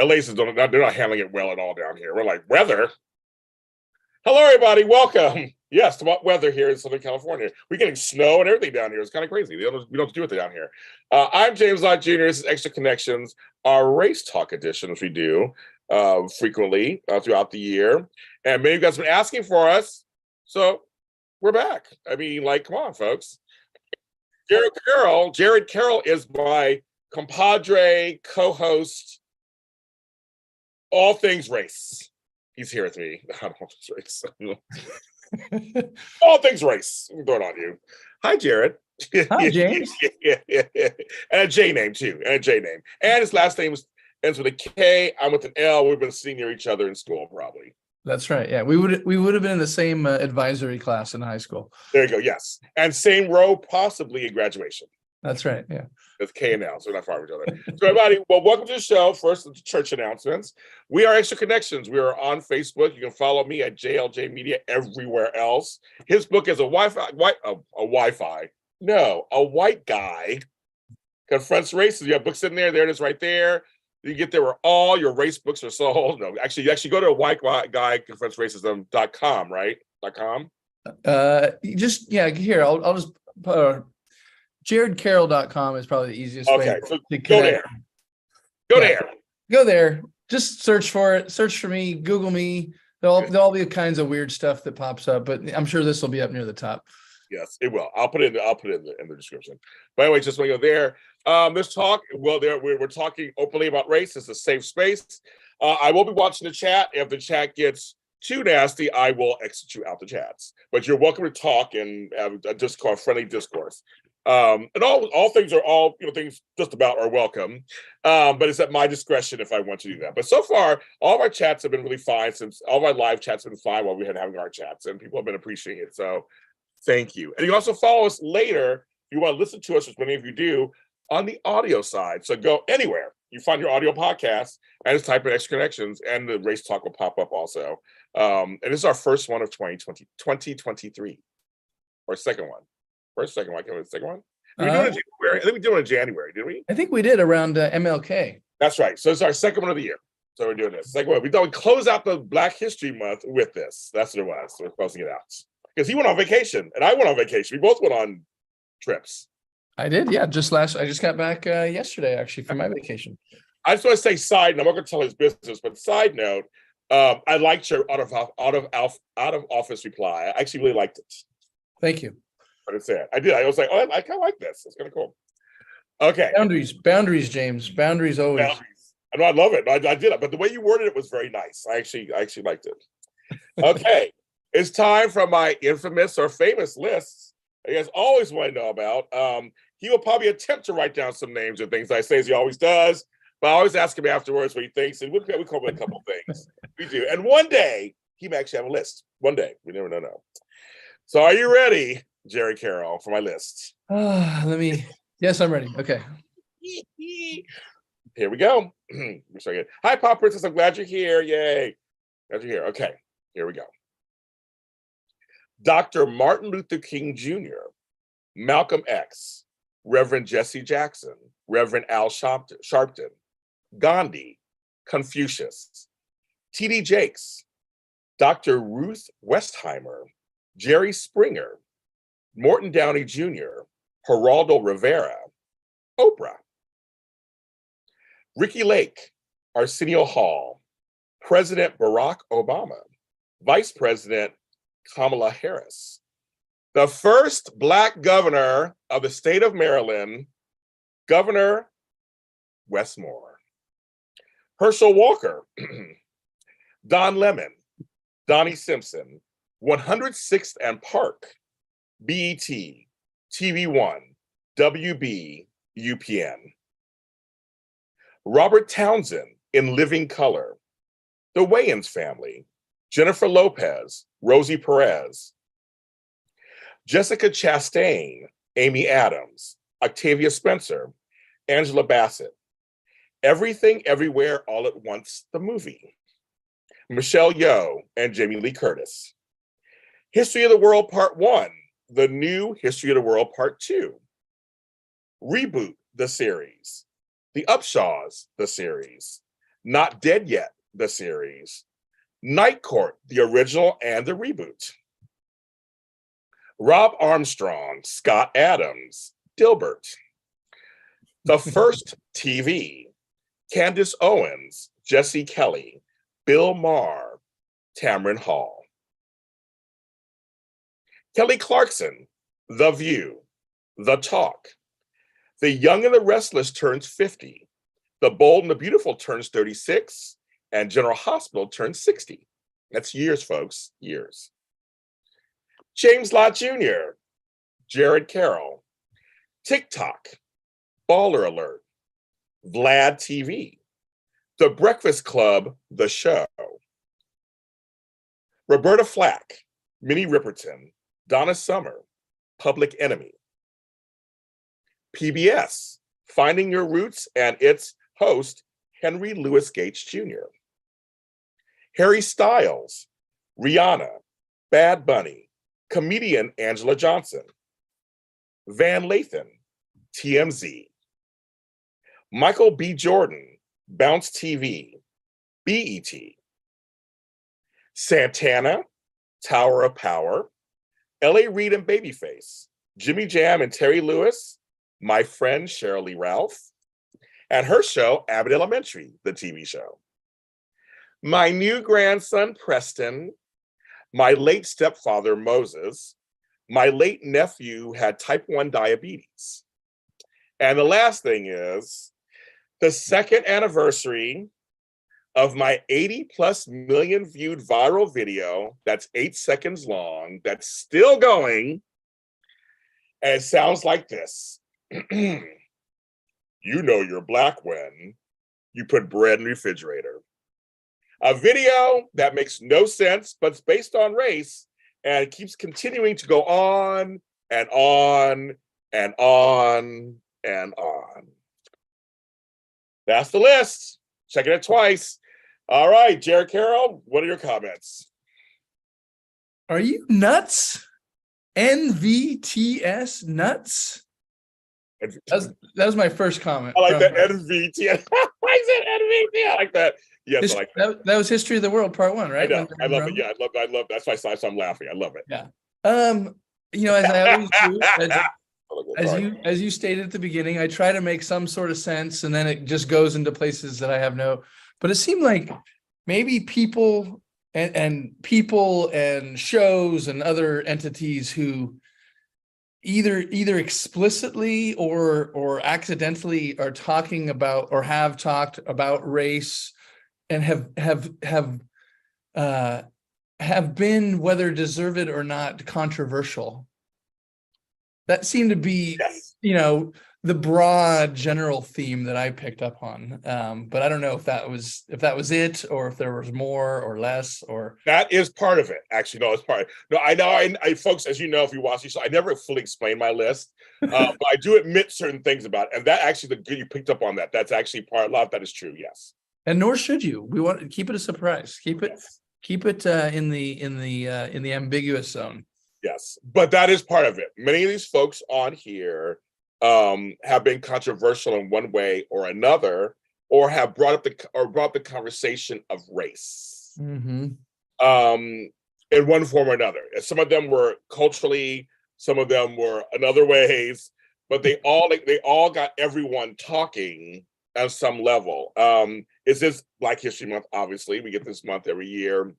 LA's they're not handling it well at all down here. We're like, weather? Hello, everybody. Welcome. Yes, to what weather here in Southern California. We're getting snow and everything down here. It's kind of crazy. We don't do it down here. I'm James Lott Jr. This is Extra Connections, our race talk edition, which we do frequently throughout the year. And many of you guys have been asking for us. So we're back. I mean, like, come on, folks. Jared Karol is my compadre, co-host, all things race. He's here with me. I don't know race. All things race. I'm throwing on you. Hi, Jared. Hi, James. And a J name, too. And his last name ends with a K. I'm with an L. We've been sitting near each other in school, probably. That's right. Yeah, we would have been in the same advisory class in high school. There you go. Yes. And same row, possibly in graduation. That's right. Yeah. With K and L, so we're not far from each other. So everybody, well, welcome to the show. First, the church announcements. We are Extra Connections. We are on Facebook. You can follow me at JLJ Media everywhere else. His book is a White Guy Confronts Racism. You have books in there. There it is right there. You get there where all your race books are sold. No, actually, you actually go to White Guy Confronts Racism.com, right? .com? Here, I'll just jaredkarol.com is probably the easiest way so to connect. Go there. Just search for it. Search for me. Google me. There'll be kinds of weird stuff that pops up, but I'm sure this will be up near the top. Yes, it will. I'll put it in the description. But anyway, just want to go there. Let's talk. Well, we're talking openly about race. It's a safe space. I will be watching the chat. If the chat gets too nasty, I will exit you out the chats. But you're welcome to talk and have a friendly discourse. And all things are things just about are welcome. But it's at my discretion if I want to do that. But so far, all of our chats have been really fine since all of our live chats have been fine while we had having our chats, and people have been appreciating it. So thank you. And you can also follow us later if you want to listen to us, as many of you do, on the audio side. So go anywhere you find your audio podcast and just type in Extra Connections, and the race talk will pop up also. And this is our first one of 2023, or second one. Second one. Did we do it in January? I think we did it in January, didn't we? I think we did around MLK. That's right. So it's our second one of the year. So we're doing this. Second one. We thought we'd close out the Black History Month with this. That's what it was. So we're closing it out. Because he went on vacation and I went on vacation. We both went on trips. I did, yeah. I just got back yesterday, actually, from my vacation. I just want to say side note. I'm not going to tell his business, but side note, I liked your out of office reply. I actually really liked it. Thank you. But it's it. I did. I was like, oh, I kind of like this. It's kind of cool. Okay. Boundaries, James. Boundaries always. Boundaries. I know, I love it. I did it, but the way you worded it was very nice. I actually liked it. Okay. It's time for my infamous or famous lists you guys always want to know about. He will probably attempt to write down some names and things I say, as he always does, but I always ask him afterwards what he thinks, and we come up with a couple things. We do. And one day, he may actually have a list. One day. We never know. So are you ready, Jerry Karol, for my list? Yes, I'm ready. Okay. Here we go. Hi, Pop Princess. I'm glad you're here. Yay. Glad you're here. Okay. Here we go. Dr. Martin Luther King Jr., Malcolm X, Reverend Jesse Jackson, Reverend Al Sharpton, Gandhi, Confucius, T.D. Jakes, Dr. Ruth Westheimer, Jerry Springer, Morton Downey Jr., Geraldo Rivera, Oprah, Ricky Lake, Arsenio Hall, President Barack Obama, Vice President Kamala Harris, the first Black governor of the state of Maryland, Governor Wes Moore, Herschel Walker, Don Lemon, Donnie Simpson, 106th and Park, BET, TV1, WB, UPN, Robert Townsend in Living Color, the Wayans family, Jennifer Lopez, Rosie Perez, Jessica Chastain, Amy Adams, Octavia Spencer, Angela Bassett, Everything Everywhere All at Once, the movie, Michelle Yeoh and Jamie Lee Curtis, History of the World Part 1, the new History of the World Part 2, Reboot, the series, The Upshaws, the series, Not Dead Yet, the series. Night Court, the original and the reboot. Rob Armstrong, Scott Adams, Dilbert. The First TV, Candace Owens, Jesse Kelly, Bill Maher, Tamron Hall. Kelly Clarkson, The View, The Talk. The Young and the Restless turns 50. The Bold and the Beautiful turns 36. And General Hospital turns 60. That's years, folks, years. James Lott Jr., Jared Carroll, TikTok, Baller Alert, Vlad TV, The Breakfast Club, The Show, Roberta Flack, Minnie Riperton, Donna Summer, Public Enemy, PBS, Finding Your Roots and its host, Henry Louis Gates Jr., Harry Styles, Rihanna, Bad Bunny, comedian Angela Johnson, Van Lathan, TMZ, Michael B. Jordan, Bounce TV, BET, Santana, Tower of Power, L.A. Reid and Babyface, Jimmy Jam and Terry Lewis, My Friend Sheryl Lee Ralph, and her show, Abbott Elementary, the TV show. My new grandson, Preston, my late stepfather, Moses, my late nephew had type 1 diabetes. And the last thing is the second anniversary of my 80 plus million viewed viral video that's 8 seconds long, that's still going. And it sounds like this. You know you're black when you put bread in the refrigerator. A video that makes no sense, but it's based on race, and it keeps continuing to go on and on and on and on. That's the list. Checking it twice. All right, Jared Carroll, what are your comments? Are you nuts? NVTS nuts? That was my first comment. I like that NVTS. I said NVTS. I like that. Yes, I like that. That was History of the World Part 1, right? I know. I love it. Yeah, I love. That's why I'm laughing. I love it. Yeah. As I always do, as you stated at the beginning, I try to make some sort of sense, and then it just goes into places that I have no. But it seemed like maybe people and shows and other entities who either explicitly or accidentally are talking about or have talked about race and have been, whether deserved or not, controversial. That seemed to be, yes, the broad general theme that I picked up on. But I don't know if that was it, or if there was more or less, or that is part of it. Actually, no, it's part of it. No, I know. I folks, as you know, if you watch these, I never fully explain my list, but I do admit certain things about it. And that actually, you picked up on that. That's actually a lot of that is true. Yes. And nor should you. We want to keep it a surprise. Keep it in the ambiguous zone. Yes, but that is part of it. Many of these folks on here have been controversial in one way or another, or have brought the conversation of race, in one form or another. And some of them were culturally, some of them were in other ways, but they all got everyone talking at some level. Is this Black History Month? Obviously, we get this month every year.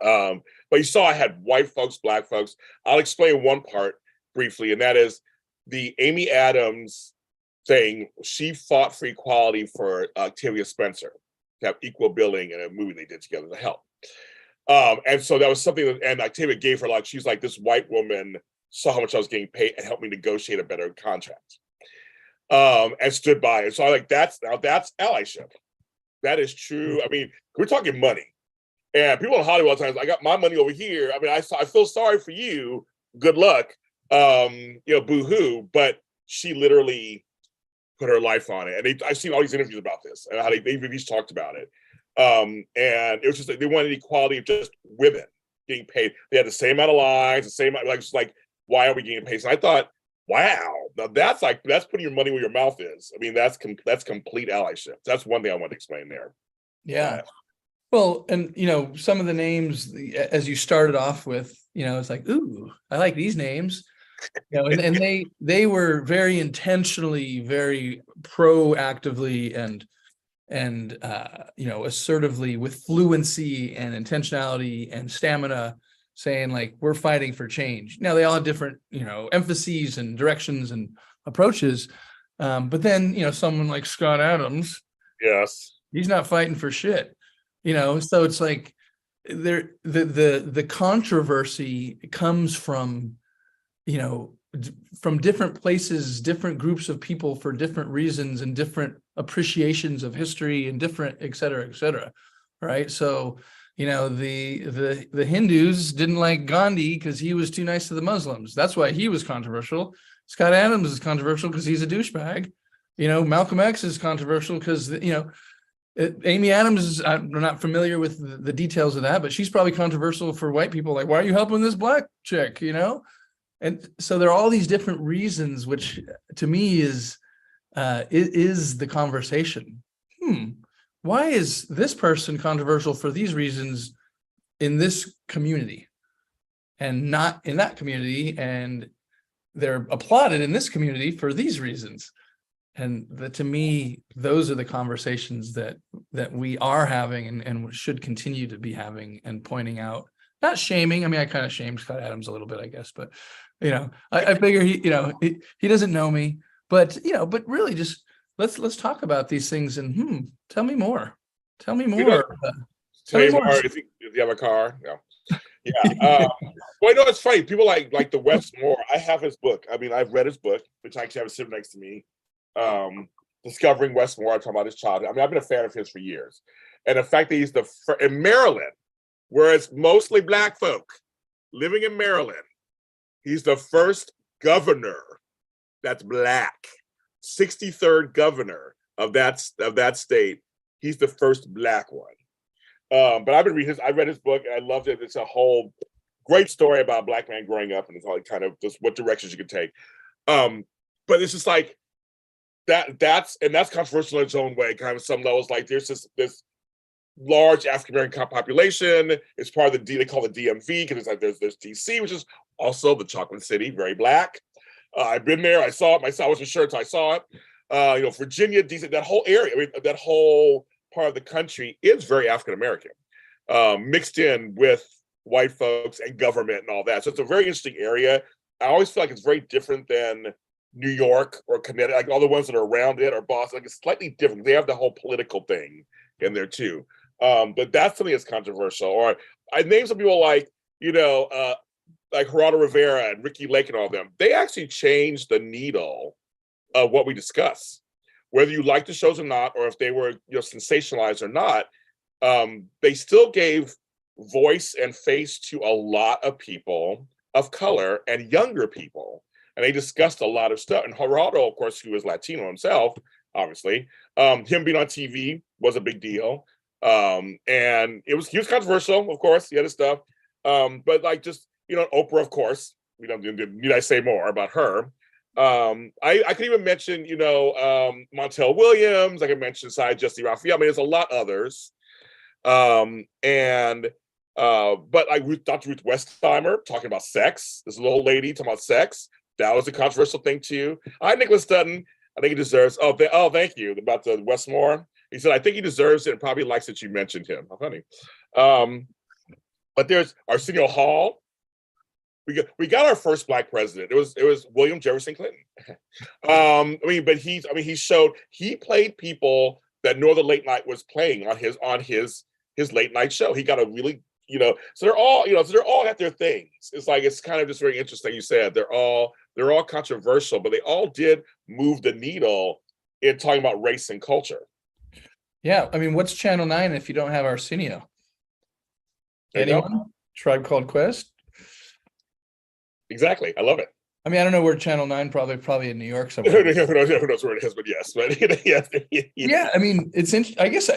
But you saw I had white folks, black folks. I'll explain one part briefly, and that is the Amy Adams thing. She fought for equality for Octavia Spencer to have equal billing in a movie they did together to help. And so that was something that, and Octavia gave her, like, she's like, this white woman saw how much I was getting paid and helped me negotiate a better contract. And stood by it. So I like, that's allyship. That is true. I mean, we're talking money. And people in Hollywood all the times, I got my money over here. I mean, I feel sorry for you. Good luck. Boo-hoo. But she literally put her life on it. And I've seen all these interviews about this and how they've each talked about it. And it was just like they wanted equality of just women getting paid. They had the same amount of lines, the same, like, why are we getting paid? So I thought, wow, now that's putting your money where your mouth is. I mean, that's complete allyship. That's one thing I want to explain there. Yeah. Well, and some of the names as you started off with, it's like, ooh, I like these names. And they were very intentionally, very proactively and assertively, with fluency and intentionality and stamina, saying like, we're fighting for change. Now they all have different emphases and directions and approaches, but then someone like Scott Adams, yes, he's not fighting for shit, so it's like the controversy comes from from different places, different groups of people for different reasons and different appreciations of history and different et cetera, right? So the Hindus didn't like Gandhi because he was too nice to the Muslims. That's why he was controversial. Scott Adams is controversial because he's a douchebag. Malcolm X is controversial because Amy Adams is, I'm not familiar with the details of that, but she's probably controversial for white people. Like, why are you helping this black chick? And so there are all these different reasons, which to me is the conversation. Why is this person controversial for these reasons in this community and not in that community? And they're applauded in this community for these reasons. And to me, those are the conversations that we are having and should continue to be having and pointing out, not shaming. I mean, I kind of shamed Scott Adams a little bit, I guess, but I figure he doesn't know me, but really just let's talk about these things and tell me more. Tell me more. Tell me more. If you have a car, no. Yeah. Well, it's funny. People like the Westmore. I have his book. I mean, I've read his book, which I actually have sitting next to me. Discovering Westmore. I'm talking about his childhood. I mean, I've been a fan of his for years, and the fact that he's in Maryland, where it's mostly black folk living in Maryland. He's the first governor that's black, 63rd governor of that state. He's the first black one. But I've been reading I read his book and I loved it. It's a whole great story about a black man growing up and it's all kind of just what directions you can take. But it's just like that's controversial in its own way, kind of some levels. Like there's this large African American population. It's part of they call it DMV because it's like there's DC, which is also the chocolate city, very black. I've been there. I saw it myself. I wasn't sure until I saw it. Virginia, DC, that whole area, I mean, that whole part of the country is very African American, mixed in with white folks and government and all that. So it's a very interesting area. I always feel like it's very different than New York or Connecticut, like all the ones that are around it, or Boston. Like it's slightly different. They have the whole political thing in there too. But that's something that's controversial. Or I named some people like Geraldo Rivera and Ricky Lake and all of them. They actually changed the needle of what we discuss, whether you like the shows or not, or if they were sensationalized or not. They still gave voice and face to a lot of people of color and younger people, and they discussed a lot of stuff. And Geraldo, of course, who was Latino himself, obviously, him being on TV was a big deal. And he was controversial, of course. He had his stuff, but like just Oprah, of course. We don't need I say more about her. I could even mention Montel Williams. I could mention Jesse Raphael. I mean, there's a lot others. But like Dr. Ruth Westheimer talking about sex. This little lady talking about sex. That was a controversial thing too. Nicholas Dutton. I think he deserves. Thank you about the Westmore. He said, I think he deserves it and probably likes that you mentioned him. How funny. But there's Arsenio Hall. We got our first black president. It was William Jefferson Clinton. He played people that No Other Late Night was playing on his late night show. He got a really, so they're all at their things. It's kind of just very interesting. You said they're all controversial, but they all did move the needle in talking about race and culture. Yeah, I mean, what's Channel 9 if you don't have Arsenio? Anyone? Tribe Called Quest? Exactly. I love it. I mean, I don't know where Channel 9, probably in New York somewhere. Who knows where it is, but yes. But yes. Yeah, I mean, it's interesting. I guess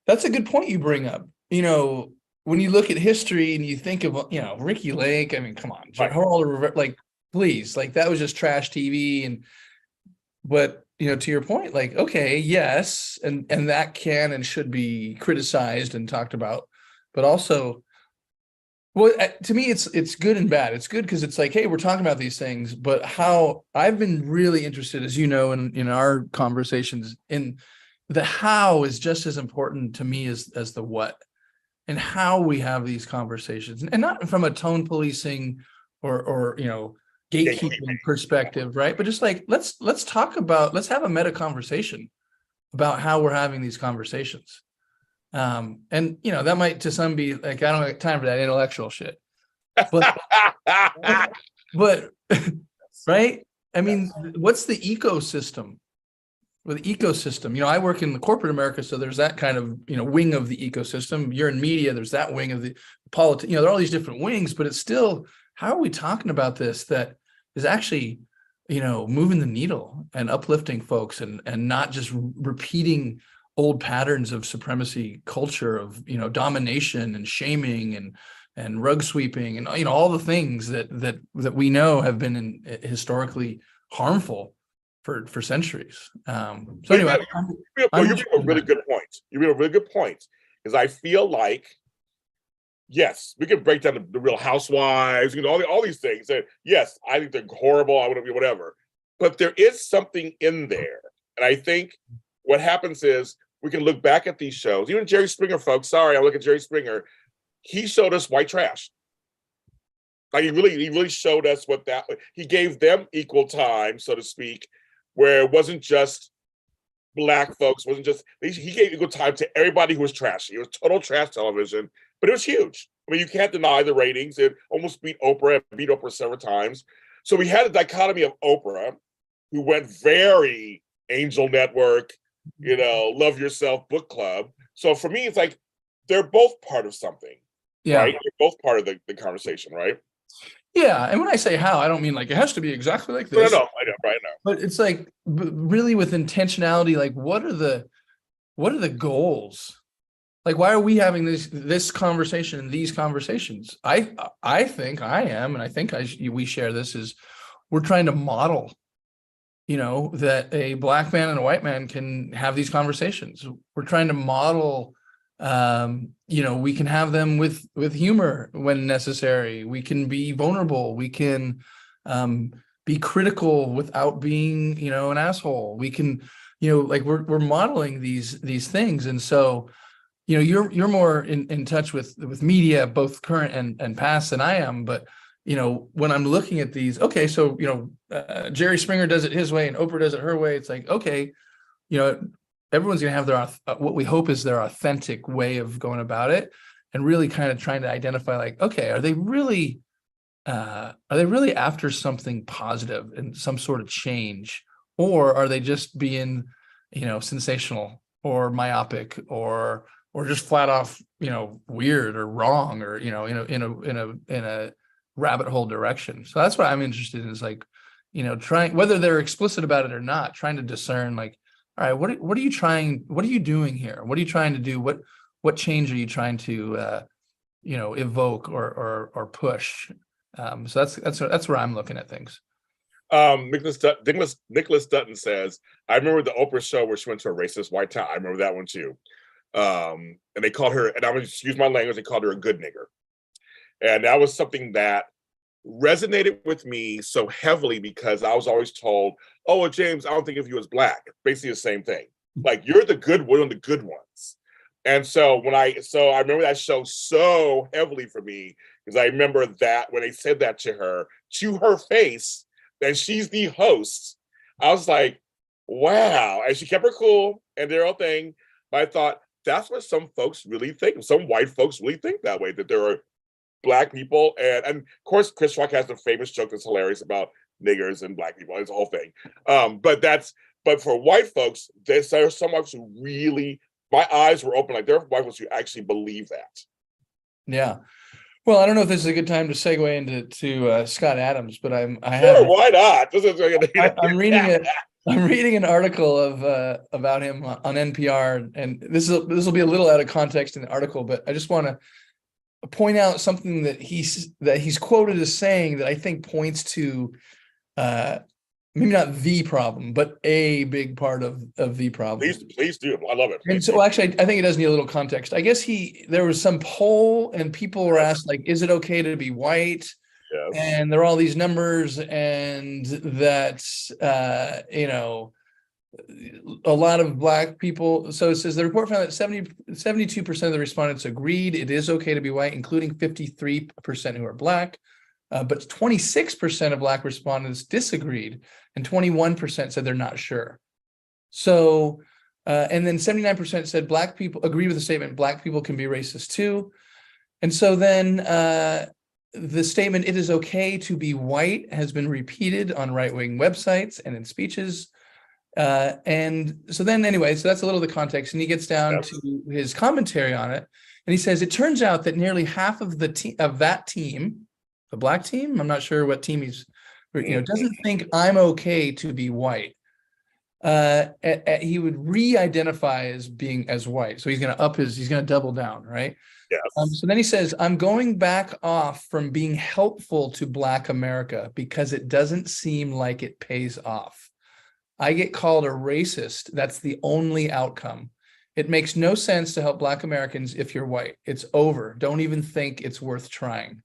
that's a good point you bring up. When you look at history and you think of, Ricky Lake, I mean, come on, like, please, like that was just trash TV. But to your point, like, okay, yes, and that can and should be criticized and talked about, but also, well, to me, it's good and bad. It's good because it's like, hey, we're talking about these things, but how I've been really interested, as you know, in our conversations, in the how is just as important to me as the what, and how we have these conversations, and not from a tone policing or gatekeeping perspective, right? But just like, let's have a meta conversation about how we're having these conversations. And that might to some be like, I don't have time for that intellectual shit, but right, I mean, what's the ecosystem? With ecosystem, I work in the corporate America, so there's that kind of wing of the ecosystem. You're in media, there's that wing of the politics. There are all these different wings, but it's still, how are we talking about this that is actually moving the needle and uplifting folks, and not just repeating old patterns of supremacy culture, of domination and shaming and rug sweeping, and all the things that we know have been historically harmful for centuries. So anyway, you bring a really good point. You bring a really good point, because I feel like, yes, we can break down the Real Housewives, all these things. And yes, I think they're horrible. I would be whatever, but there is something in there, and I think what happens is we can look back at these shows. Even Jerry Springer, folks. Sorry, I look at Jerry Springer. He showed us white trash. Like he really showed us what that. He gave them equal time, so to speak, where it wasn't just Black folks, he gave equal time to everybody who was trashy. It was total trash television, but it was huge. I mean, you can't deny the ratings. It almost beat Oprah several times. So we had a dichotomy of Oprah, who went very Angel Network, Love Yourself book club. So for me, it's like they're both part of something, right? They're both part of the conversation, right? Yeah, and when I say how, I don't mean like it has to be exactly like this. No, I know, right now. But it's like really with intentionality. Like, what are the goals? Like, why are we having this conversation and these conversations? I think I am, and I think we share this, is we're trying to model, that a Black man and a white man can have these conversations. We're trying to model. We can have them with humor when necessary. We can be vulnerable. We can be critical without being, an asshole. We can, like we're modeling these things. And so, you're more in touch with media, both current and past, than I am. But, when I'm looking at these, okay, so, Jerry Springer does it his way and Oprah does it her way. It's like, okay, everyone's going to have their, what we hope is their authentic way of going about it, and really kind of trying to identify, like, okay, are they really after something positive and some sort of change, or are they just being, sensational or myopic or just flat off, weird or wrong, or, in a rabbit hole direction. So that's what I'm interested in, is like, trying, whether they're explicit about it or not, trying to discern, like, all right, what are you doing here? What are you trying to do? What change are you trying to, evoke or push? So that's where I'm looking at things. Nicholas Dutton says, I remember the Oprah show where she went to a racist white town. I remember that one too. And they called her, and I'm going to excuse my language, they called her a good nigger. And that was something that resonated with me so heavily, because I was always told, oh, well, James, I don't think of you as Black. Basically the same thing. Like, you're the good one of the good ones. And so I remember that show so heavily for me, because I remember that when they said that to her face, and she's the host, I was like, wow. And she kept her cool and their own thing. But I thought, that's what some folks really think. Some white folks really think that way, that there are Black people, and of course Chris Rock has the famous joke that's hilarious about niggers and Black people. It's a whole thing. But for white folks, there are some folks who really, my eyes were open. Like, there are white folks who actually believe that. Yeah. Well, I don't know if this is a good time to segue into Scott Adams, but why not? I'm reading it. I'm reading an article about him on NPR, and this will be a little out of context in the article, but I just want to point out something that he's quoted as saying that I think points to maybe not the problem, but a big part of the problem. Please do. I love it. And so actually, I think it does need a little context. I guess there was some poll and people were asked, like, is it okay to be white? Yes. And there are all these numbers, and that, a lot of Black people. So it says the report found that 72% of the respondents agreed it is okay to be white, including 53% who are Black. But 26% of Black respondents disagreed, and 21% said they're not sure. So, and then 79% said Black people agree with the statement, Black people can be racist too. And so then the statement, it is okay to be white, has been repeated on right-wing websites and in speeches. And so then anyway, so that's a little of the context, and he gets down to his commentary on it. And he says, it turns out that nearly half of that team, the Black team, I'm not sure what team he's, doesn't think I'm okay to be white. He would re-identify as being as white. So he's going to double down, right? Yes. So then he says, I'm going back off from being helpful to Black America because it doesn't seem like it pays off. I get called a racist. That's the only outcome. It makes no sense to help Black Americans if you're white. It's over. Don't even think it's worth trying.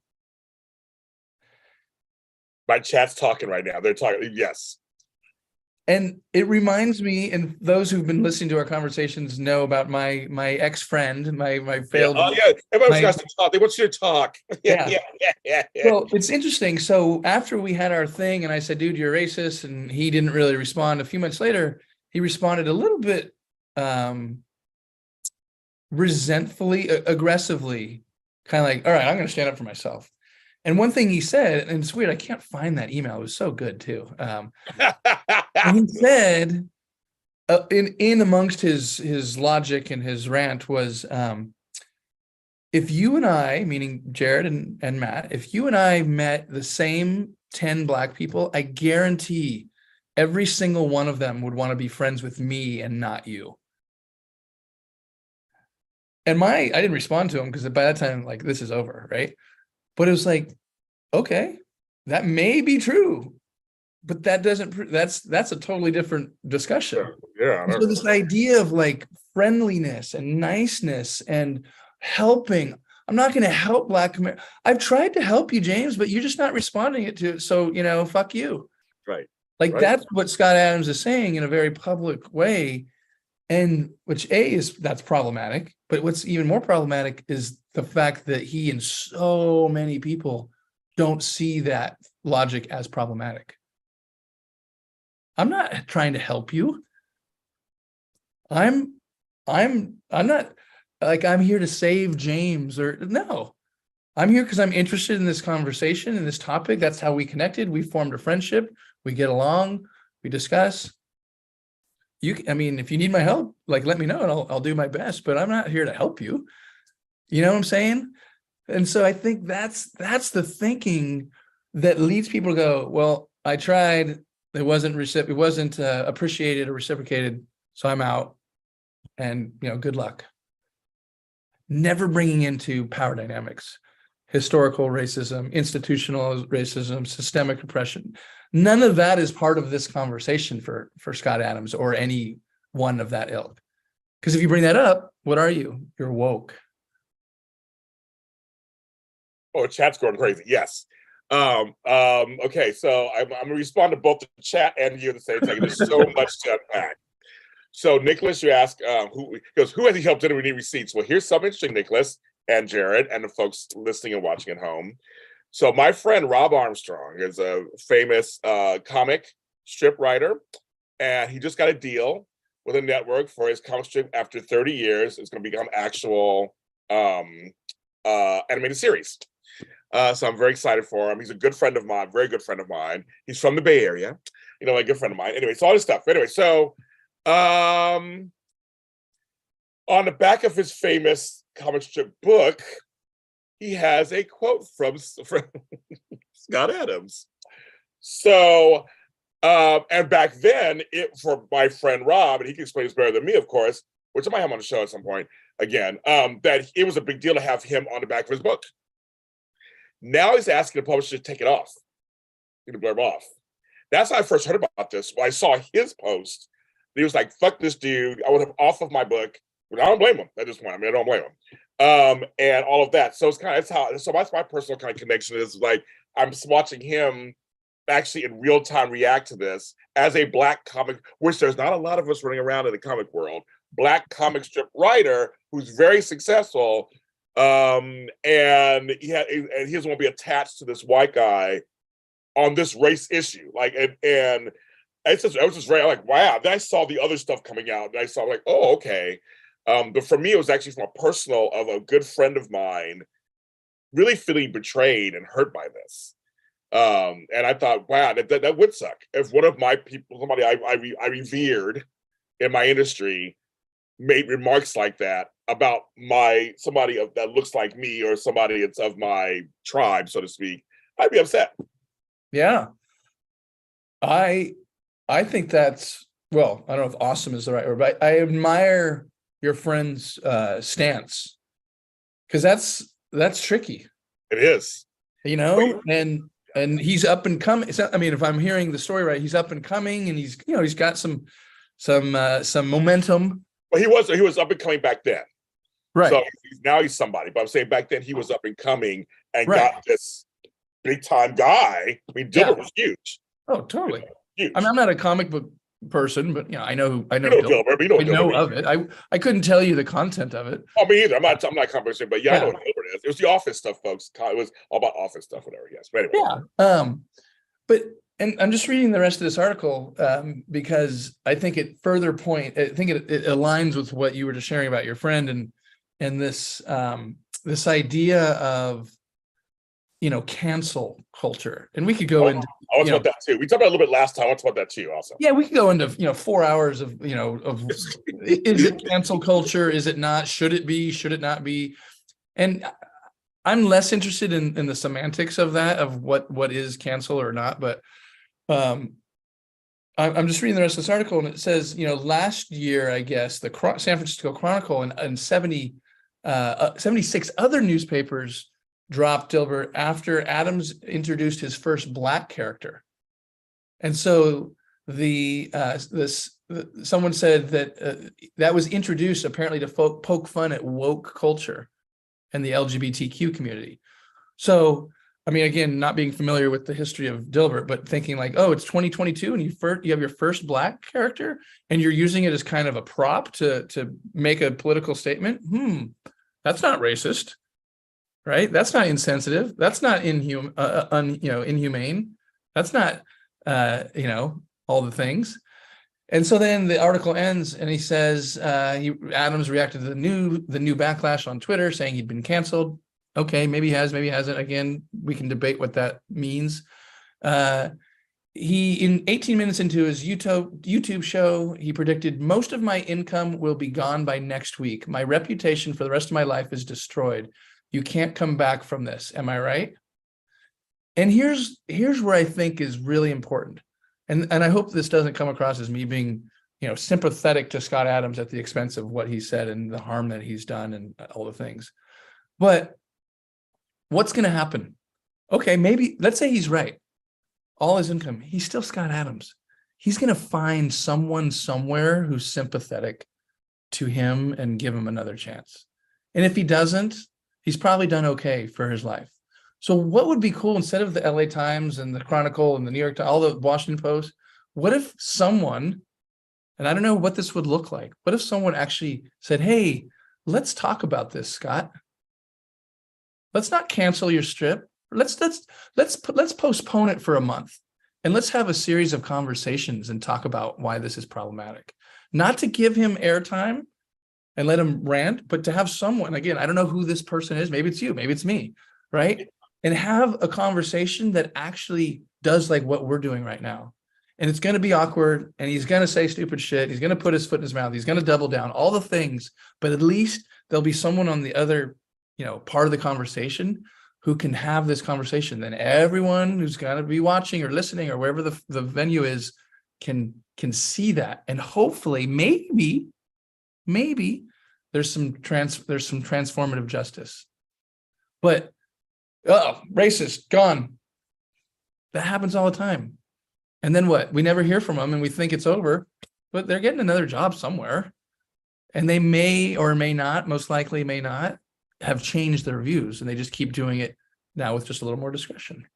My chat's talking right now. They're talking. Yes. And it reminds me, and those who've been listening to our conversations know about my ex-friend, my failed. Oh yeah, everybody wants to talk. They want you to talk. Yeah. Well, it's interesting. So after we had our thing, and I said, "Dude, you're racist," and he didn't really respond. A few months later, he responded a little bit resentfully, aggressively, kind of like, "All right, I'm going to stand up for myself." And one thing he said, and it's weird, I can't find that email. It was so good too. He said, in amongst his logic and his rant was, if you and I, meaning Jared and Matt, if you and I met the same 10 Black people, I guarantee every single one of them would want to be friends with me and not you. And I didn't respond to him because by that time, like, this is over, right? But it was like, okay, that may be true, but that doesn't. That's a totally different discussion. Yeah. So this idea of like friendliness and niceness and helping. I'm not going to help Black America. I've tried to help you, James, but you're just not responding it to. So fuck you. Right. Like that's what Scott Adams is saying in a very public way, and which that's problematic. But what's even more problematic is the fact that he and so many people don't see that logic as problematic. I'm not trying to help you. I'm not like I'm here to save James no. I'm here because I'm interested in this conversation and this topic. That's how we connected. We formed a friendship. We get along. We discuss. If you need my help, like let me know and I'll do my best. But I'm not here to help you. You know what I'm saying? And so I think that's the thinking that leads people to go, well, I tried. It wasn't appreciated or reciprocated. So I'm out. And good luck. Never bringing into power dynamics, historical racism, institutional racism, systemic oppression. None of that is part of this conversation for Scott Adams or any one of that ilk. Because if you bring that up, what are you? You're woke. Oh, chat's going crazy. Yes. Okay, so I'm gonna respond to both the chat and you at the same time. There's so much to unpack. So Nicholas, you ask who has he helped generate any receipts? Well, here's something interesting, Nicholas and Jared and the folks listening and watching at home. So my friend Rob Armstrong is a famous comic strip writer, and he just got a deal with a network for his comic strip. After 30 years, it's going to become actual animated series. So I'm very excited for him. He's a good friend of mine, very good friend of mine. He's from the Bay Area, a good friend of mine. Anyway, so all this stuff. Anyway, so on the back of his famous comic strip book, he has a quote from Scott Adams. So, and back then, for my friend Rob, and he can explain this better than me, of course, which I might have on the show at some point again, that it was a big deal to have him on the back of his book. Now he's asking the publisher to take it off, to blurb off. That's how I first heard about this. When I saw his post, he was like, "Fuck this dude! I want him off of my book." But I don't blame him at this point. I mean, I don't blame him. And all of that. So it's kind of that's my personal kind of connection is like I'm watching him actually in real time react to this as a Black comic, which there's not a lot of us running around in the comic world. Black comic strip writer who's very successful, and he doesn't want to be attached to this white guy on this race issue. Like, and it's just, I was just very like, wow. Then I saw the other stuff coming out, and I saw like, oh, okay. But for me, it was actually from a personal of a good friend of mine, really feeling betrayed and hurt by this. And I thought, wow, that would suck if one of my people, somebody I revered in my industry, made remarks like that about somebody that looks like me or somebody that's of my tribe, so to speak. I'd be upset. Yeah, I think that's, well, I don't know if awesome is the right word, but I admire your friend's stance, because that's tricky. It is, you know, and he's up and coming. I mean, if I'm hearing the story right, he's up and coming, and he's got some momentum. Well, he was up and coming back then, right? So now he's somebody. But I'm saying back then he was up and coming and got this big time guy. I mean, Dilbert was huge. Oh, totally. Huge. I mean, I'm not a comic book person, but I know Dilbert. I know of it. I couldn't tell you the content of it. Oh, me either. I'm not conversing, but I know what Dilbert is. It was the office stuff, folks. It was all about office stuff, whatever. Yes, but anyway. But and I'm just reading the rest of this article because I think it further it aligns with what you were just sharing about your friend and this this idea of cancel culture. And we could go into I want to talk about that too. We talked about it a little bit last time. I want to talk about that too also. Yeah, we could go into 4 hours of is it cancel culture? Is it not? Should it be? Should it not be? And I'm less interested in the semantics of that, of what is cancel or not, but I'm just reading the rest of this article, and it says, last year, I guess, the San Francisco Chronicle and 76 other newspapers dropped Dilbert after Adams introduced his first Black character. And so someone said that that was introduced apparently to poke fun at woke culture and the LGBTQ community. So, I mean, again, not being familiar with the history of Dilbert, but thinking like, oh, it's 2022 and you have your first Black character and you're using it as kind of a prop to make a political statement. That's not racist, right? That's not insensitive. That's not inhumane. That's not, all the things. And so then the article ends and he says, Adams reacted to the new backlash on Twitter saying he'd been canceled. Okay, maybe he has, maybe he hasn't. Again, we can debate what that means. He, in 18 minutes into his YouTube show, he predicted, most of my income will be gone by next week. My reputation for the rest of my life is destroyed. You can't come back from this. Am I right? And here's where I think is really important. And I hope this doesn't come across as me being, sympathetic to Scott Adams at the expense of what he said and the harm that he's done and all the things. But what's going to happen? Okay, maybe, let's say he's right. All his income, he's still Scott Adams. He's going to find someone somewhere who's sympathetic to him and give him another chance. And if he doesn't, he's probably done okay for his life. So what would be cool, instead of the LA Times and the Chronicle and the New York Times, all the Washington Post, what if someone, and I don't know what this would look like, what if someone actually said, hey, let's talk about this, Scott. Let's not cancel your strip. Let's postpone it for a month, and let's have a series of conversations and talk about why this is problematic. Not to give him airtime and let him rant, but to have someone, again, I don't know who this person is. Maybe it's you, maybe it's me, right? And have a conversation that actually does like what we're doing right now. And it's going to be awkward, and he's going to say stupid shit. He's going to put his foot in his mouth. He's going to double down, all the things, but at least there'll be someone on the other, part of the conversation who can have this conversation. Then everyone who's going to be watching or listening or wherever the venue is can see that. And hopefully, maybe there's some transformative justice. But racist, gone. That happens all the time. And then what? We never hear from them and we think it's over, but they're getting another job somewhere. And they may or may not, most likely may not, have changed their views, and they just keep doing it now with just a little more discretion.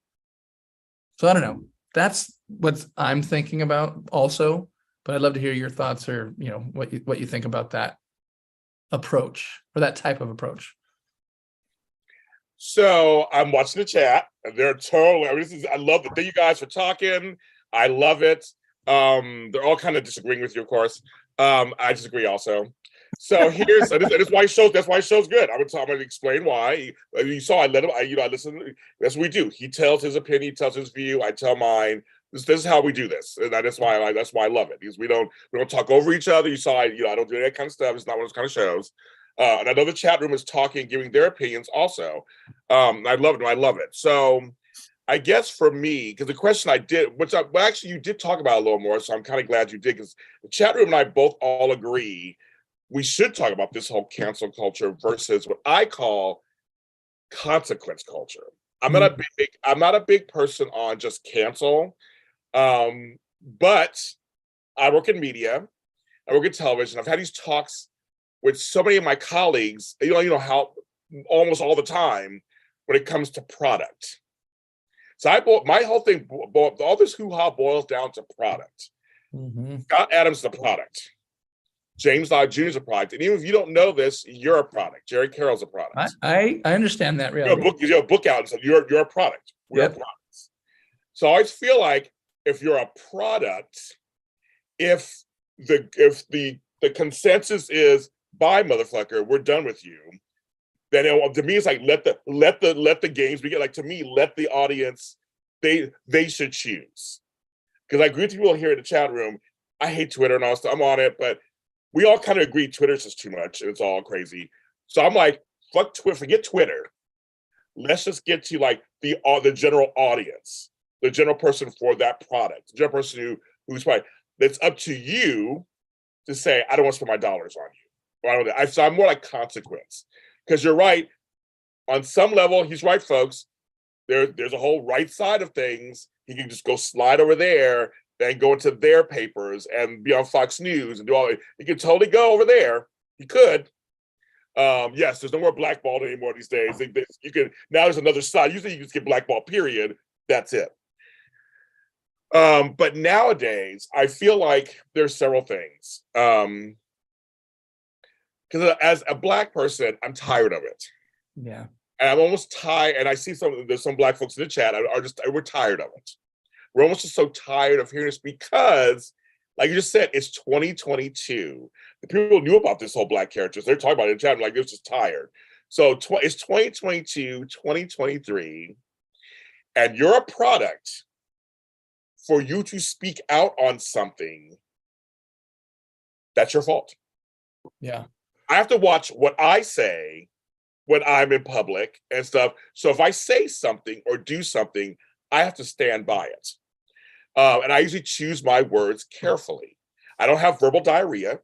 So I don't know. That's what I'm thinking about also, but I'd love to hear your thoughts, or what you think about that approach, or that type of approach. So I'm watching the chat, and they're totally. I love it. Thank you guys for talking. I love it. They're all kind of disagreeing with you, of course. I disagree also. So here's that's why the show's good. I'm gonna explain why. You saw I let him. I listen. That's what we do. He tells his opinion, he tells his view. I tell mine. This is how we do this, and that's why I love it, because we don't talk over each other. You saw I don't do that kind of stuff. It's not one of those kind of shows. And I know the chat room is talking, giving their opinions also. I love it. So I guess for me, because the question I did, actually you did talk about a little more, so I'm kind of glad you did, because the chat room and I both all agree we should talk about this whole cancel culture versus what I call consequence culture. I'm not a big person on just cancel, but I work in media, I work in television. I've had these talks with so many of my colleagues, how almost all the time when it comes to product. So my whole thing, all this hoo-ha boils down to product. Mm-hmm. Scott Adams is a product. James Lott Jr. is a product. And even if you don't know this, you're a product. Jerry Carroll's a product. I understand that reality. You have a book out and stuff. You're a product. We're products. So I always feel like if you're a product, if the consensus is bye, motherfucker, we're done with you, then to me it's like let the games begin. Like, to me, let the audience, they should choose. Because I agree with people here in the chat room. I hate Twitter and all stuff. I'm on it, but we all kind of agree Twitter's just too much and it's all crazy. So I'm like, fuck Twitter, forget Twitter. Let's just get to like the general audience, the general person for that product, the general person who's probably, it's up to you to say, I don't want to spend my dollars on you. So I'm more like consequence. Because you're right, on some level, he's right, folks. There's a whole right side of things. He can just go slide over there and go into their papers and be on Fox News and do all. He could totally go over there. He could. Yes, there's no more blackballed anymore these days. You can now. There's another side. Usually, you just get blackballed. Period. That's it. But nowadays, I feel like there's several things. Because as a Black person, I'm tired of it. Yeah. And I'm almost tired. And I see there's some Black folks in the chat we're tired of it. We're almost just so tired of hearing this because, like you just said, it's 2022. The people knew about this whole Black characters. They're talking about it in the chat. I'm like, they're just tired. So it's 2022, 2023, and you're a product. For you to speak out on something, that's your fault. Yeah. I have to watch what I say when I'm in public and stuff. So if I say something or do something, I have to stand by it. And I usually choose my words carefully. I don't have verbal diarrhea.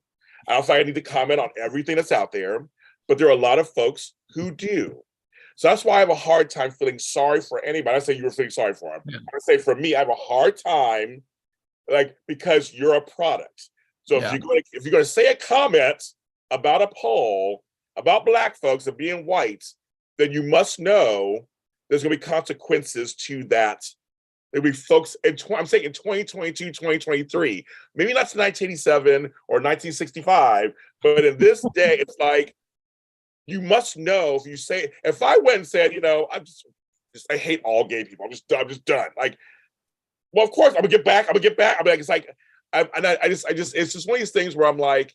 I don't think I need to comment on everything that's out there, but there are a lot of folks who do. So that's why I have a hard time feeling sorry for anybody. I say you were feeling sorry for him. Yeah. I say for me, I have a hard time, because you're a product. So if you're going to say a comment about a poll about Black folks and being white, then you must know there's going to be consequences to that. There'll be folks, I'm saying in 2022, 2023, maybe not 1987 or 1965, but in this day, it's like, you must know if I went and said, I hate all gay people. I'm just done. Like, well, of course, I'm gonna get back. I'm like, it's like, it's just one of these things where I'm like,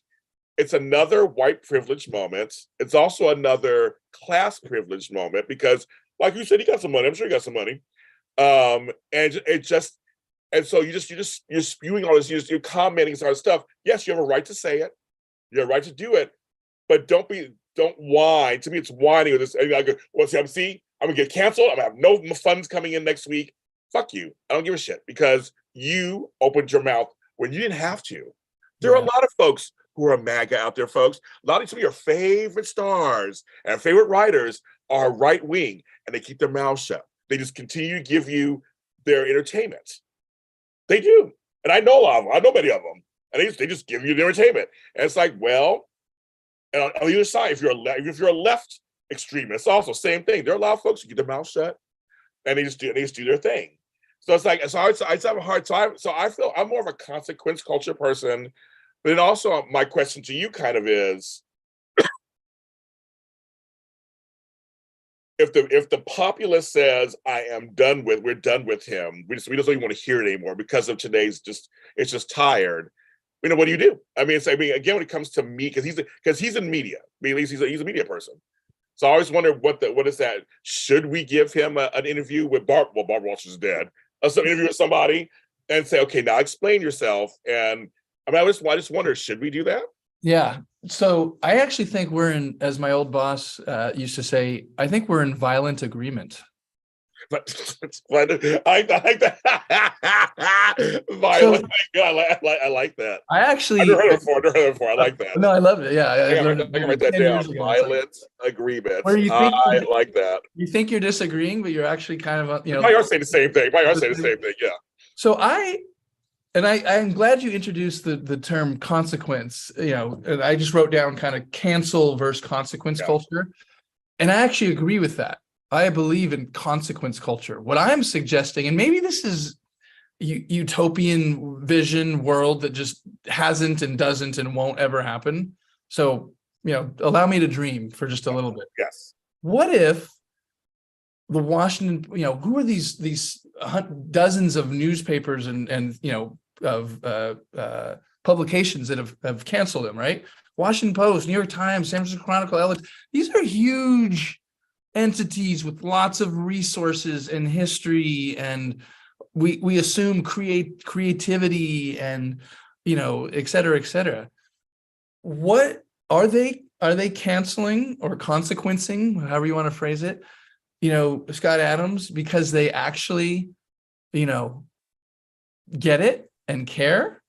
it's another white privilege moment. It's also another class privilege moment because, like you said, you got some money. I'm sure you got some money. And so you're spewing all this. You're commenting on stuff. Yes, you have a right to say it. You have a right to do it, but don't whine. To me, it's whining with this. I'm gonna get canceled. I'm gonna have no funds coming in next week. Fuck you. I don't give a shit because you opened your mouth when you didn't have to. There are a lot of folks who are MAGA out there, folks. A lot of some of your favorite stars and favorite writers are right wing, and they keep their mouths shut. They just continue to give you their entertainment. They do. And I know a lot of them. I know many of them. And they just give you the entertainment. And it's like, well, and on the other side, if you're a left extremist, also same thing. There are a lot of folks who keep their mouth shut and they just do their thing. So it's like, I have a hard time. So I feel I'm more of a consequence culture person. But then also my question to you kind of is, if the populace says we're done with him, we just don't even want to hear it anymore because of today's it's just tired. What do you do? Again, when it comes to me, because he's in media. At least he's a media person. So I always wonder what is that? Should we give him an interview with Barbara Walters is dead? Some interview with somebody and say, okay, now explain yourself. And I just wonder, should we do that? Yeah. So I actually think we're in, as my old boss used to say, I think we're in violent agreement. But I like that. Violent. So, I like that. I actually I've heard it before. I like that. No, I love it. Yeah, I can write that down. Violent agreement. I like that. You think you're disagreeing, but you're actually kind of I are saying the same thing. Yeah. So I'm glad you introduced the term consequence. And I just wrote down kind of cancel versus consequence culture, and I actually agree with that. I believe in consequence culture. What I'm suggesting, and maybe this is utopian vision world that just hasn't and doesn't and won't ever happen. So, allow me to dream for just a little bit. Yes. What if the Washington, who are these dozens of newspapers and of publications that have canceled him, right? Washington Post, New York Times, San Francisco Chronicle, LA. These are huge entities with lots of resources and history, and we assume creativity and et cetera. What are they canceling or consequencing, however you want to phrase it, Scott Adams, because they actually get it and care,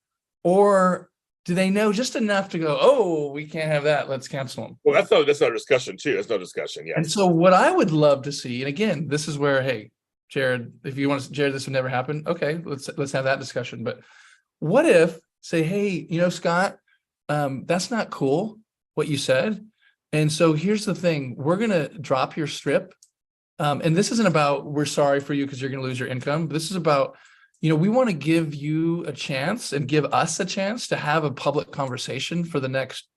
or do they know just enough to go, oh, we can't have that, let's cancel them? Well, that's no discussion too. That's no discussion. Yeah. And so what I would love to see, and again, this is where, hey, Jared, if you want to, Jared, this would never happen. Okay, let's have that discussion. But what if, say, hey, Scott, that's not cool what you said. And so here's the thing, we're gonna drop your strip. And this isn't about we're sorry for you because you're gonna lose your income. This is about, we want to give you a chance and give us a chance to have a public conversation for the next,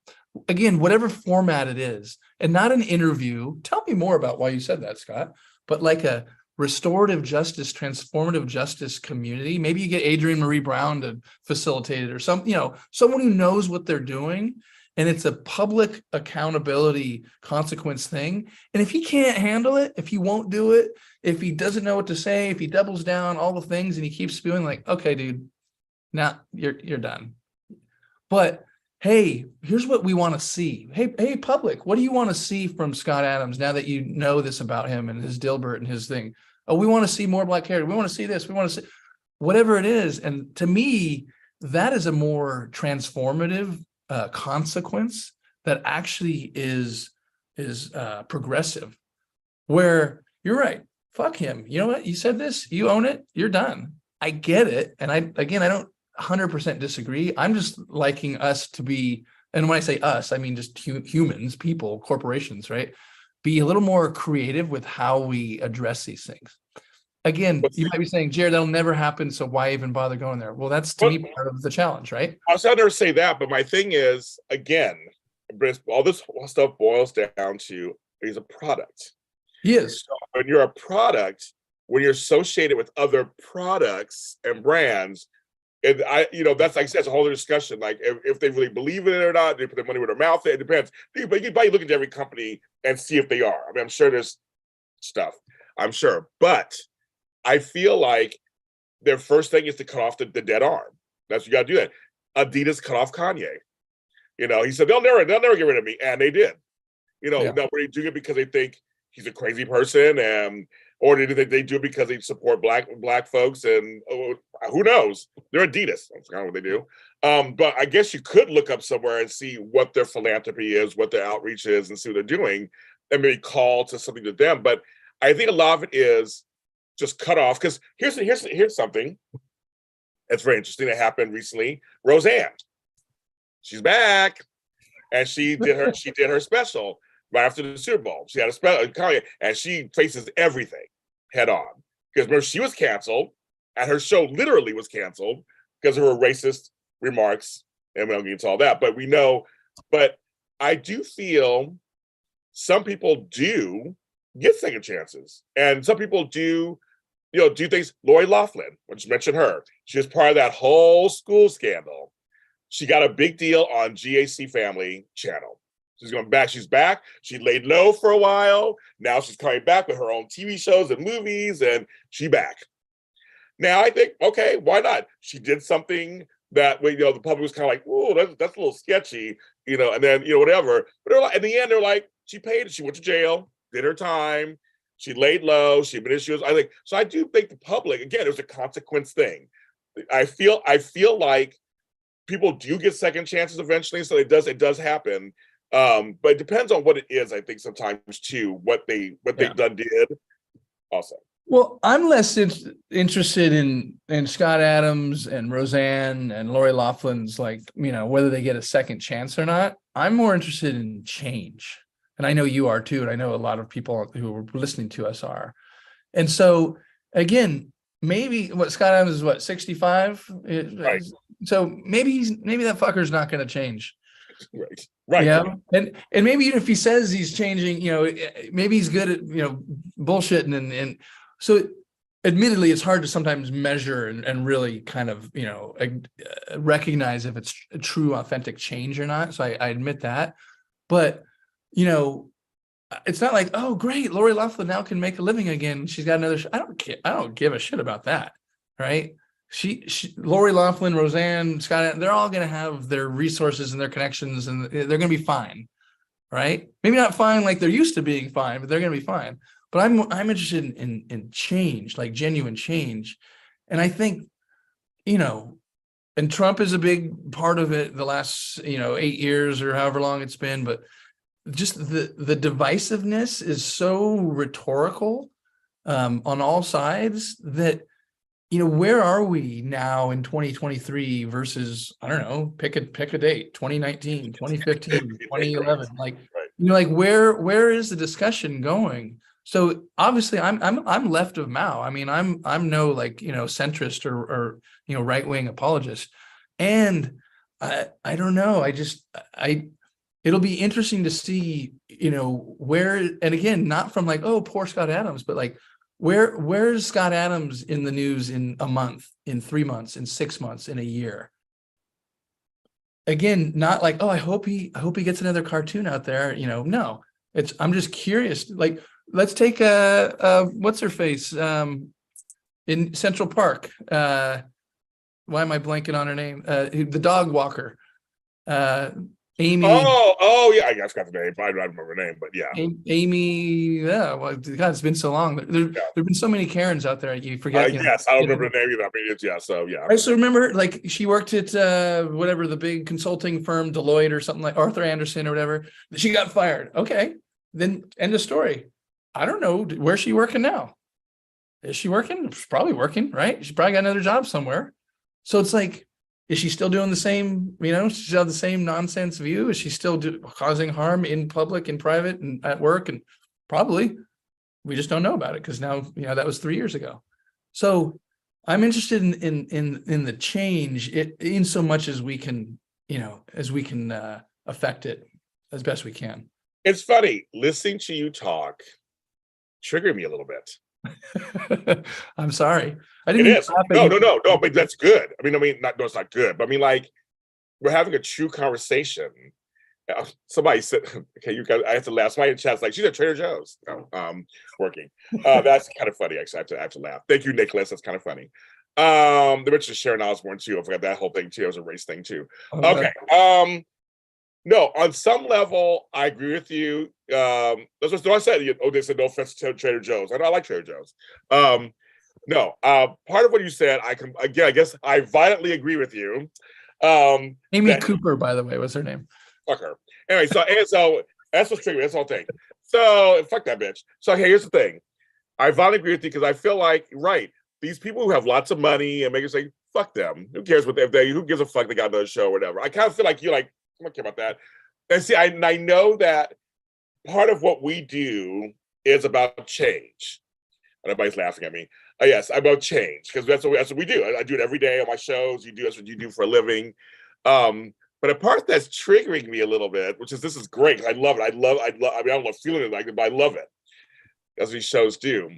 again, whatever format it is, and not an interview. Tell me more about why you said that, Scott, but like a restorative justice, transformative justice community. Maybe you get Adrienne Marie Brown to facilitate it, or someone who knows what they're doing. And it's a public accountability consequence thing. And if he can't handle it, if he won't do it, if he doesn't know what to say, if he doubles down all the things and he keeps spewing, like, okay, dude, now you're done. But hey, here's what we want to see. Hey, public, what do you want to see from Scott Adams now that you know this about him and his Dilbert and his thing? Oh, we want to see more black hair. We want to see this. We want to see whatever it is. And to me, that is a more transformative consequence that actually is progressive, where you're right. Fuck him. You know what? You said this, you own it, you're done. I get it. And I don't 100% disagree. I'm just liking us to be, and when I say us, I mean just humans, people, corporations, right? Be a little more creative with how we address these things. Again, you might be saying, Jared, that'll never happen, so why even bother going there? Well, that's to me part of the challenge, right? I never say that, but my thing is, again, all this stuff boils down to he's a product. He is. So when you're a product, when you're associated with other products and brands, and that's, like I said, it's a whole other discussion. Like if they really believe in it or not, they put their money where their mouth is. It depends. But you can look into every company and see if they are. I'm sure there's stuff. I'm sure, but I feel like their first thing is to cut off the dead arm. That's what you got to do. That Adidas cut off Kanye. He said they'll never get rid of me, and they did. Now they do it because they think he's a crazy person, or they do it because they support black folks, and who knows? They're Adidas. That's kind of what they do. But I guess you could look up somewhere and see what their philanthropy is, what their outreach is, and see what they're doing, and maybe call to something to them. But I think a lot of it is just cut off, because here's something. It's very interesting. It happened recently. Roseanne, she's back, and she did her special right after the Super Bowl. She had a special, and she faces everything head on. Because remember, she was canceled, and her show literally was canceled because of her racist remarks, and we don't get into all that. But we know, but I do feel some people do get second chances, and some people do, do things. Lori Loughlin, I just mentioned her. She was part of that whole school scandal. She got a big deal on GAC Family Channel. She's going back. She's back. She laid low for a while. Now she's coming back with her own TV shows and movies, and she's back. Now I think, okay, why not? She did something that, the public was kind of like, "Ooh, that's a little sketchy," and then whatever. But they're like, in the end, they're like, she paid. She went to jail, did her time. She laid low. She admitted she was. I think so. I do think the public, again, it was a consequence thing. I feel like people do get second chances eventually, so it does happen. But it depends on what it is. I think sometimes too what they done did. Also, well, I'm less interested in Scott Adams and Roseanne and Lori Loughlin's, whether they get a second chance or not. I'm more interested in change, and I know you are too, and I know a lot of people who are listening to us are. And so, again, maybe Scott Adams is 65, right? So maybe that fucker's not going to change. Right. Yeah. And maybe even if he says he's changing, maybe he's good at, bullshitting. And so admittedly, it's hard to sometimes measure and really kind of, recognize if it's a true, authentic change or not. So I admit that. But, it's not like, oh, great, Lori Loughlin now can make a living again. She's got another. I don't give a shit about that. Right. Lori Loughlin, Roseanne, Scott, they're all going to have their resources and their connections, and they're going to be fine, right? Maybe not fine like they're used to being fine, but they're going to be fine. But I'm interested in change, like genuine change, and I think, and Trump is a big part of it. The last 8 years or however long it's been, but just the divisiveness is so rhetorical on all sides that. Where are we now in 2023 versus, I don't know, pick a date, 2019, 2015, 2011, where is the discussion going? So obviously I'm left of Mao. I mean, I'm no centrist or right-wing apologist. And I don't know. It'll be interesting to see, where, and again, not from oh, poor Scott Adams, but where's Scott Adams in the news in a month, in 3 months, in 6 months, in a year? Again, not oh, I hope he gets another cartoon out there. No, I'm just curious. Let's take what's her face in Central Park. Why am I blanking on her name? The dog walker. Amy. Oh, yeah. I forgot the name. I don't remember her name, but yeah. Amy. Yeah. Well, God, it's been so long. There've been so many Karens out there. You forget. Yes, I don't remember the name either. I mean, So yeah. I also remember, she worked at whatever the big consulting firm, Deloitte or something, like Arthur Andersen or whatever. She got fired. Okay, then end of story. I don't know, where's she working now? Is she working? She's probably working, right? She's probably got another job somewhere. So it's is she still doing the same, she's got the same nonsense view? Is she still causing harm in public and private and at work? And probably, we just don't know about it because now, that was 3 years ago. So I'm interested in the change in so much as we can, affect it as best we can. It's funny, listening to you talk triggered me a little bit. I'm sorry. I didn't. It is. No, but that's good. It's not good, but we're having a true conversation. Somebody said, okay, you guys, I have to laugh. Somebody in chat's she's at Trader Joe's working. That's kind of funny, actually. I have to laugh. Thank you, Nicholas. That's kind of funny. They mentioned Sharon Osbourne too. I forgot that whole thing too. It was a race thing too. Okay. No, on some level, I agree with you. That's what I said. They said no offense to Trader Joe's. I like Trader Joe's. No, part of what you said, I guess I violently agree with you. Amy Cooper, by the way, was her name. Fuck her. Anyway, so that's what's triggering. That's the whole thing. So fuck that bitch. So here's the thing. I violently agree with you because I feel right. these people who have lots of money and make you say, fuck them. Who cares what who gives a fuck they got another show or whatever. I kind of feel like you're like, I don't care about that. And see, I know that part of what we do is about change. And everybody's laughing at me. Yes, about change, because that's what we do. I do it every day on my shows. That's what you do for a living. But a part that's triggering me a little bit, which is this is great. I love it. I mean, I don't love feeling it like it, but I love it. That's what these shows do.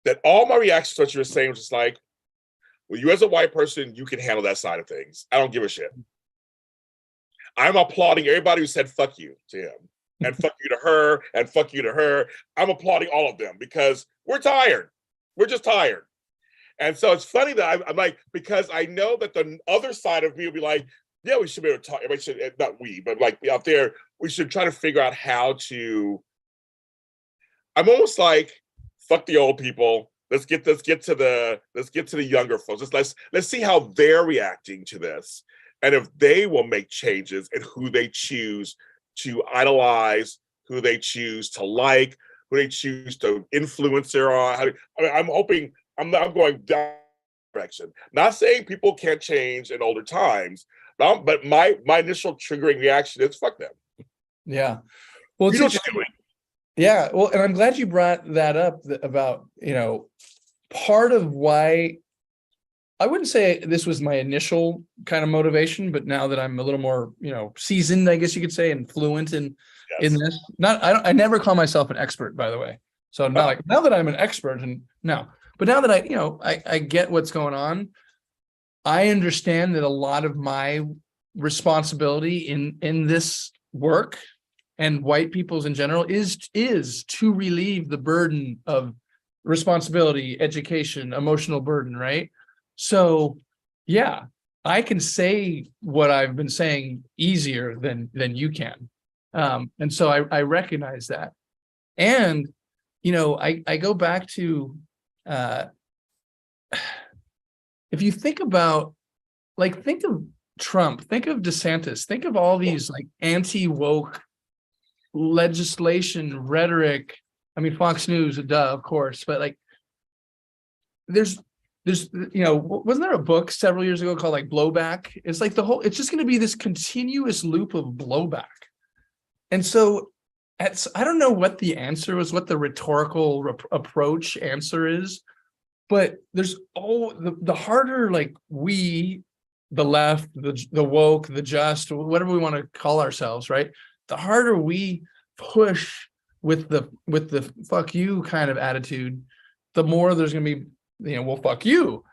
That all my reactions to what you were saying was just like, well, you as a white person, you can handle that side of things. I don't give a shit. I'm applauding everybody who said fuck you to him and fuck you to her and fuck you to her. I'm applauding all of them because we're tired. We're just tired. And so it's funny that I'm like, because I know that the other side of me will be like, yeah, we should be able to talk. Everybody should, not we, but like out there, we should try to figure out how to. I'm almost like, fuck the old people. Let's get to the younger folks. Let's see how they're reacting to this, and if they will make changes in who they choose to idolize, who they choose to like, who they choose to influence their on. I mean, I'm hoping I'm going down direction. Not saying people can't change in older times, but my initial triggering reaction is fuck them. Yeah. Well, you know what you're doing. Yeah. Well, and I'm glad you brought that up about, part of why I wouldn't say this was my initial kind of motivation, but now that I'm a little more, seasoned, I guess you could say, and fluent in this. I never call myself an expert, by the way. So now that I'm an expert, but now that I get what's going on, I understand that a lot of my responsibility in this work and white people's in general is to relieve the burden of responsibility, education, emotional burden, right? So yeah, I can say what I've been saying easier than you can. And so I recognize that. And, I go back to, if you think about, think of Trump, think of DeSantis, think of all these anti-woke legislation, rhetoric. I mean, Fox News, duh, of course, but there's wasn't there a book several years ago called Blowback? It's it's just going to be this continuous loop of blowback. And so I don't know what the answer was, what the rhetorical approach answer is, but there's the harder we, the left, the woke, the just, whatever we want to call ourselves, right? The harder we push with the fuck you kind of attitude, the more there's going to be, well, fuck you.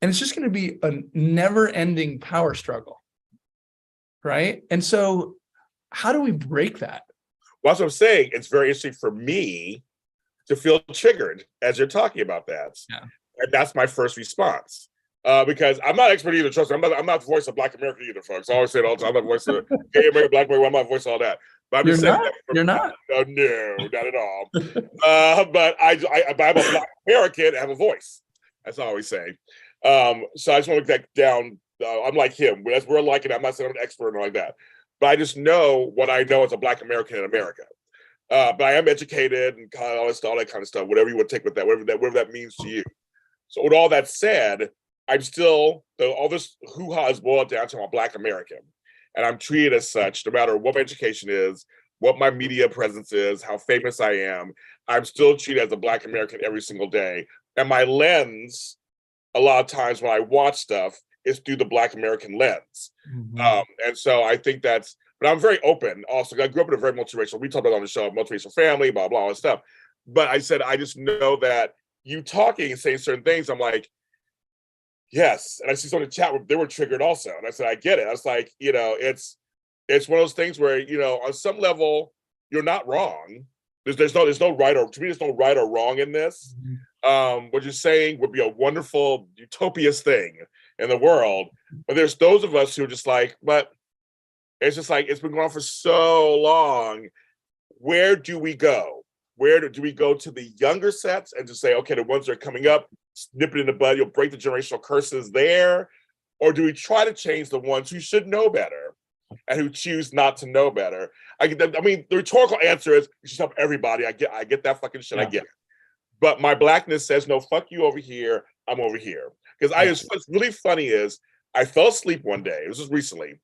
And it's just going to be a never ending power struggle. Right. And so how do we break that? Well, that's what I'm saying. It's very interesting for me to feel triggered as you're talking about that. Yeah. And that's my first response. Because I'm not expert either, trust me. I'm not the voice of Black America either, folks. I always say it all the time. I'm not the voice of gay American, Black American. I'm not the voice of all that. But I'm just saying you're not. No, not at all. But I'm a Black American and have a voice. That's all I always say. So I just want to get down. I'm like him. We're alike, and I'm not saying I'm an expert or like that. But I just know what I know as a Black American in America. But I am educated and kind of all that kind of stuff. Whatever you want to take with that, whatever that means to you. So with all that said, I'm still, all this hoo-ha is boiled down to I'm a Black American. And I'm treated as such, no matter what my education is, what my media presence is, how famous I am, I'm still treated as a Black American every single day. And my lens, a lot of times when I watch stuff, is through the Black American lens. Mm-hmm. And so I think but I'm very open also. I grew up in a very multiracial, we talked about on the show, multiracial family, blah, blah, all that stuff. But I said, I just know that you talking and saying certain things, I'm like, yes. And I see someone in the chat where they were triggered also. And I said, I get it. I was like, it's one of those things where, on some level, you're not wrong. There's no right or, to me, there's no right or wrong in this. Mm-hmm. What you're saying would be a wonderful, utopian thing in the world. But there's those of us who are just like, but it's just like, it's been going on for so long. Where do we go? Where do we go to the younger sets and just say, okay, the ones that are coming up, snip it in the bud, you'll break the generational curses there? Or do we try to change the ones who should know better and who choose not to know better? I mean, the rhetorical answer is you should help everybody. I get that fucking shit. Yeah. I get it. but my blackness says, no, fuck you over here. I'm over here. Because what's really funny is I fell asleep one day. This was recently.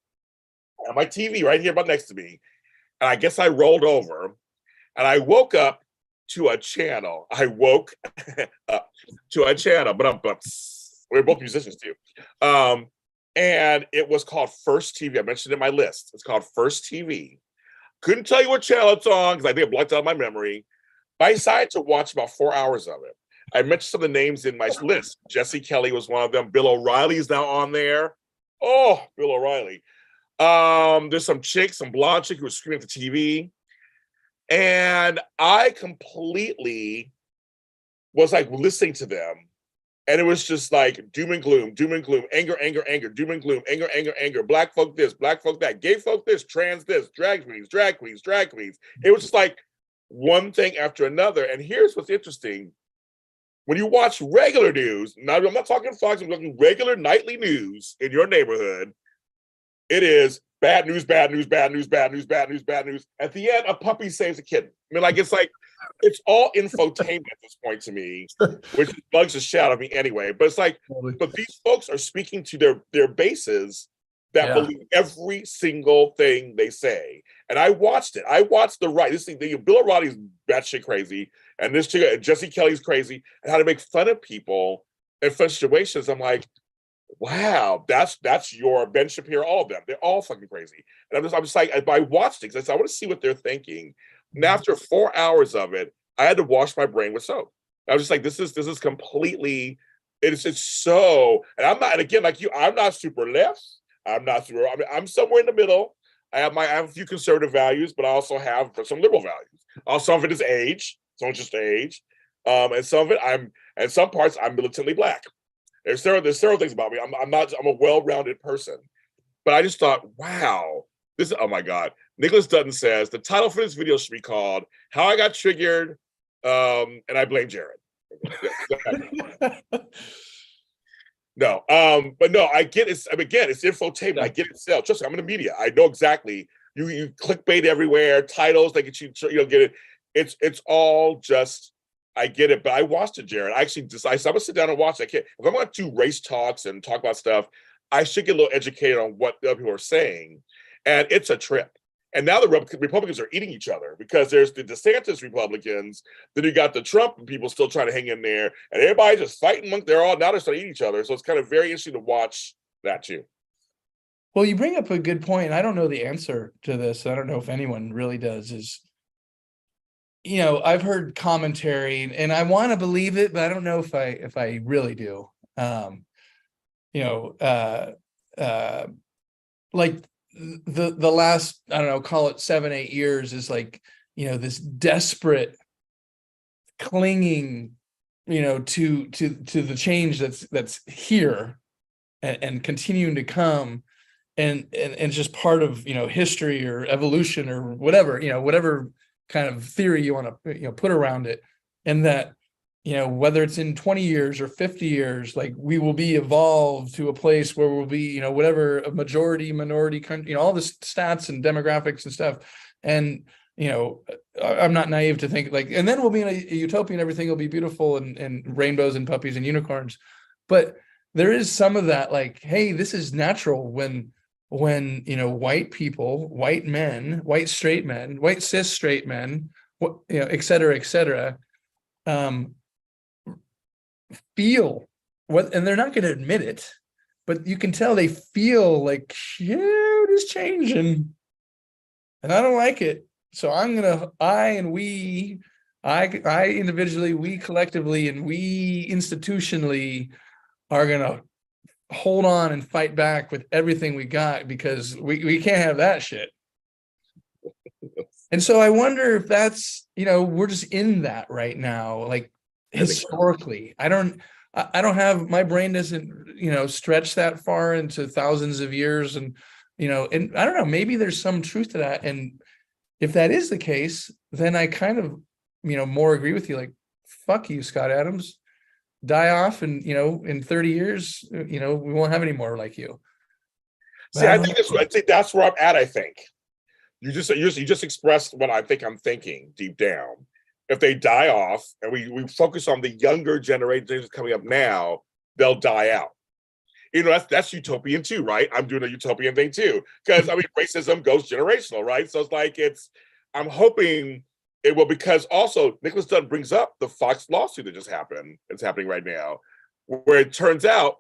On my TV right here about next to me. And I guess I rolled over and I woke up to a channel. I woke up to a channel, but we're both musicians too. And it was called First TV. I mentioned it in my list. It's called First TV. Couldn't tell you what channel it's on because I think it blocked out my memory. But I decided to watch about 4 hours of it. I mentioned some of the names in my list. Jesse Kelly was one of them. Bill O'Reilly's now on there. Oh, Bill O'Reilly. There's some blonde chick who was screaming at the TV. And I completely was like listening to them. And it was just like doom and gloom, anger, doom and gloom, anger, black folk this, black folk that, gay folk this, trans this, drag queens. It was just like one thing after another. And here's what's interesting. When you watch regular news, now I'm not talking Fox, I'm talking regular nightly news in your neighborhood, it is bad news. At the end, a puppy saves a kitten. I mean, like, it's all infotainment at this point to me, which bugs the shit out of me anyway. But it's like, but these folks are speaking to their bases that believe every single thing they say. And I watched it. I watched Bill O'Reilly's batshit crazy, and this chick, Jesse Kelly's crazy, and how to make fun of people in fun situations. I'm like, wow, that's your Ben Shapiro, all of them. They're all fucking crazy. And I'm just like, I watched it because I want to see what they're thinking. And after 4 hours of it, I had to wash my brain with soap. I was just like, this is completely, it's so, and I'm not, and again, like you, I'm not super left. I'm somewhere in the middle. I have a few conservative values, but I also have some liberal values. Some of it is age, some of it's just age. And some of it and some parts I'm militantly black. There's several things about me. I'm a well-rounded person. But I just thought, wow, oh my God. Nicholas Dutton says the title for this video should be called How I Got Triggered and I Blame Jared. No, but no, I get it. Again, it's infotainment. I get it. Trust me, I'm in the media. I know exactly. You clickbait everywhere, titles, they get you get it. It's all just, I get it, but I watched it, Jared. I actually decided I'm gonna sit down and watch it. If I'm gonna do race talks and talk about stuff, I should get a little educated on what the other people are saying. And it's a trip. And now the Republicans are eating each other because there's the DeSantis Republicans, then you got the Trump people still trying to hang in there, and everybody just fighting now they're starting to eat each other. So it's kind of very interesting to watch that too. Well, you bring up a good point. I don't know the answer to this. I don't know if anyone really does. I've heard commentary and I want to believe it, but I don't know if I really do. Like the last, I don't know, call it 7-8 years is like, this desperate clinging, to the change that's here and continuing to come and just part of, history or evolution or whatever, whatever kind of theory you want to, put around it. And that, whether it's in 20 years or 50 years, like we will be evolved to a place where we'll be, whatever, a majority, minority country, all the stats and demographics and stuff. And, I'm not naive to think like, and then we'll be in a utopia and everything will be beautiful and rainbows and puppies and unicorns. But there is some of that, like, hey, this is natural when white people, white men, white straight men, white cis straight men, et cetera, feel what, and they're not going to admit it, but you can tell they feel like shit is changing and I don't like it. So I individually, we collectively, and we institutionally are going to hold on and fight back with everything we got because we can't have that shit. And so I wonder if that's, we're just in that right now, like historically. I don't have, my brain doesn't, stretch that far into thousands of years. And, and I don't know, maybe there's some truth to that. And if that is the case, then I kind of, more agree with you, like, fuck you, Scott Adams. Die off and in 30 years we won't have any more like you. See, I think that's where I'm at. I think you just expressed what I think I'm thinking deep down, if they die off and we focus on the younger generations coming up now, they'll die out. You know, that's utopian too, right? I'm doing a utopian thing too. Because I mean, racism goes generational, right? So it's like I'm hoping it will, because also Nicholas Dunn brings up the Fox lawsuit that just happened. It's happening right now, where it turns out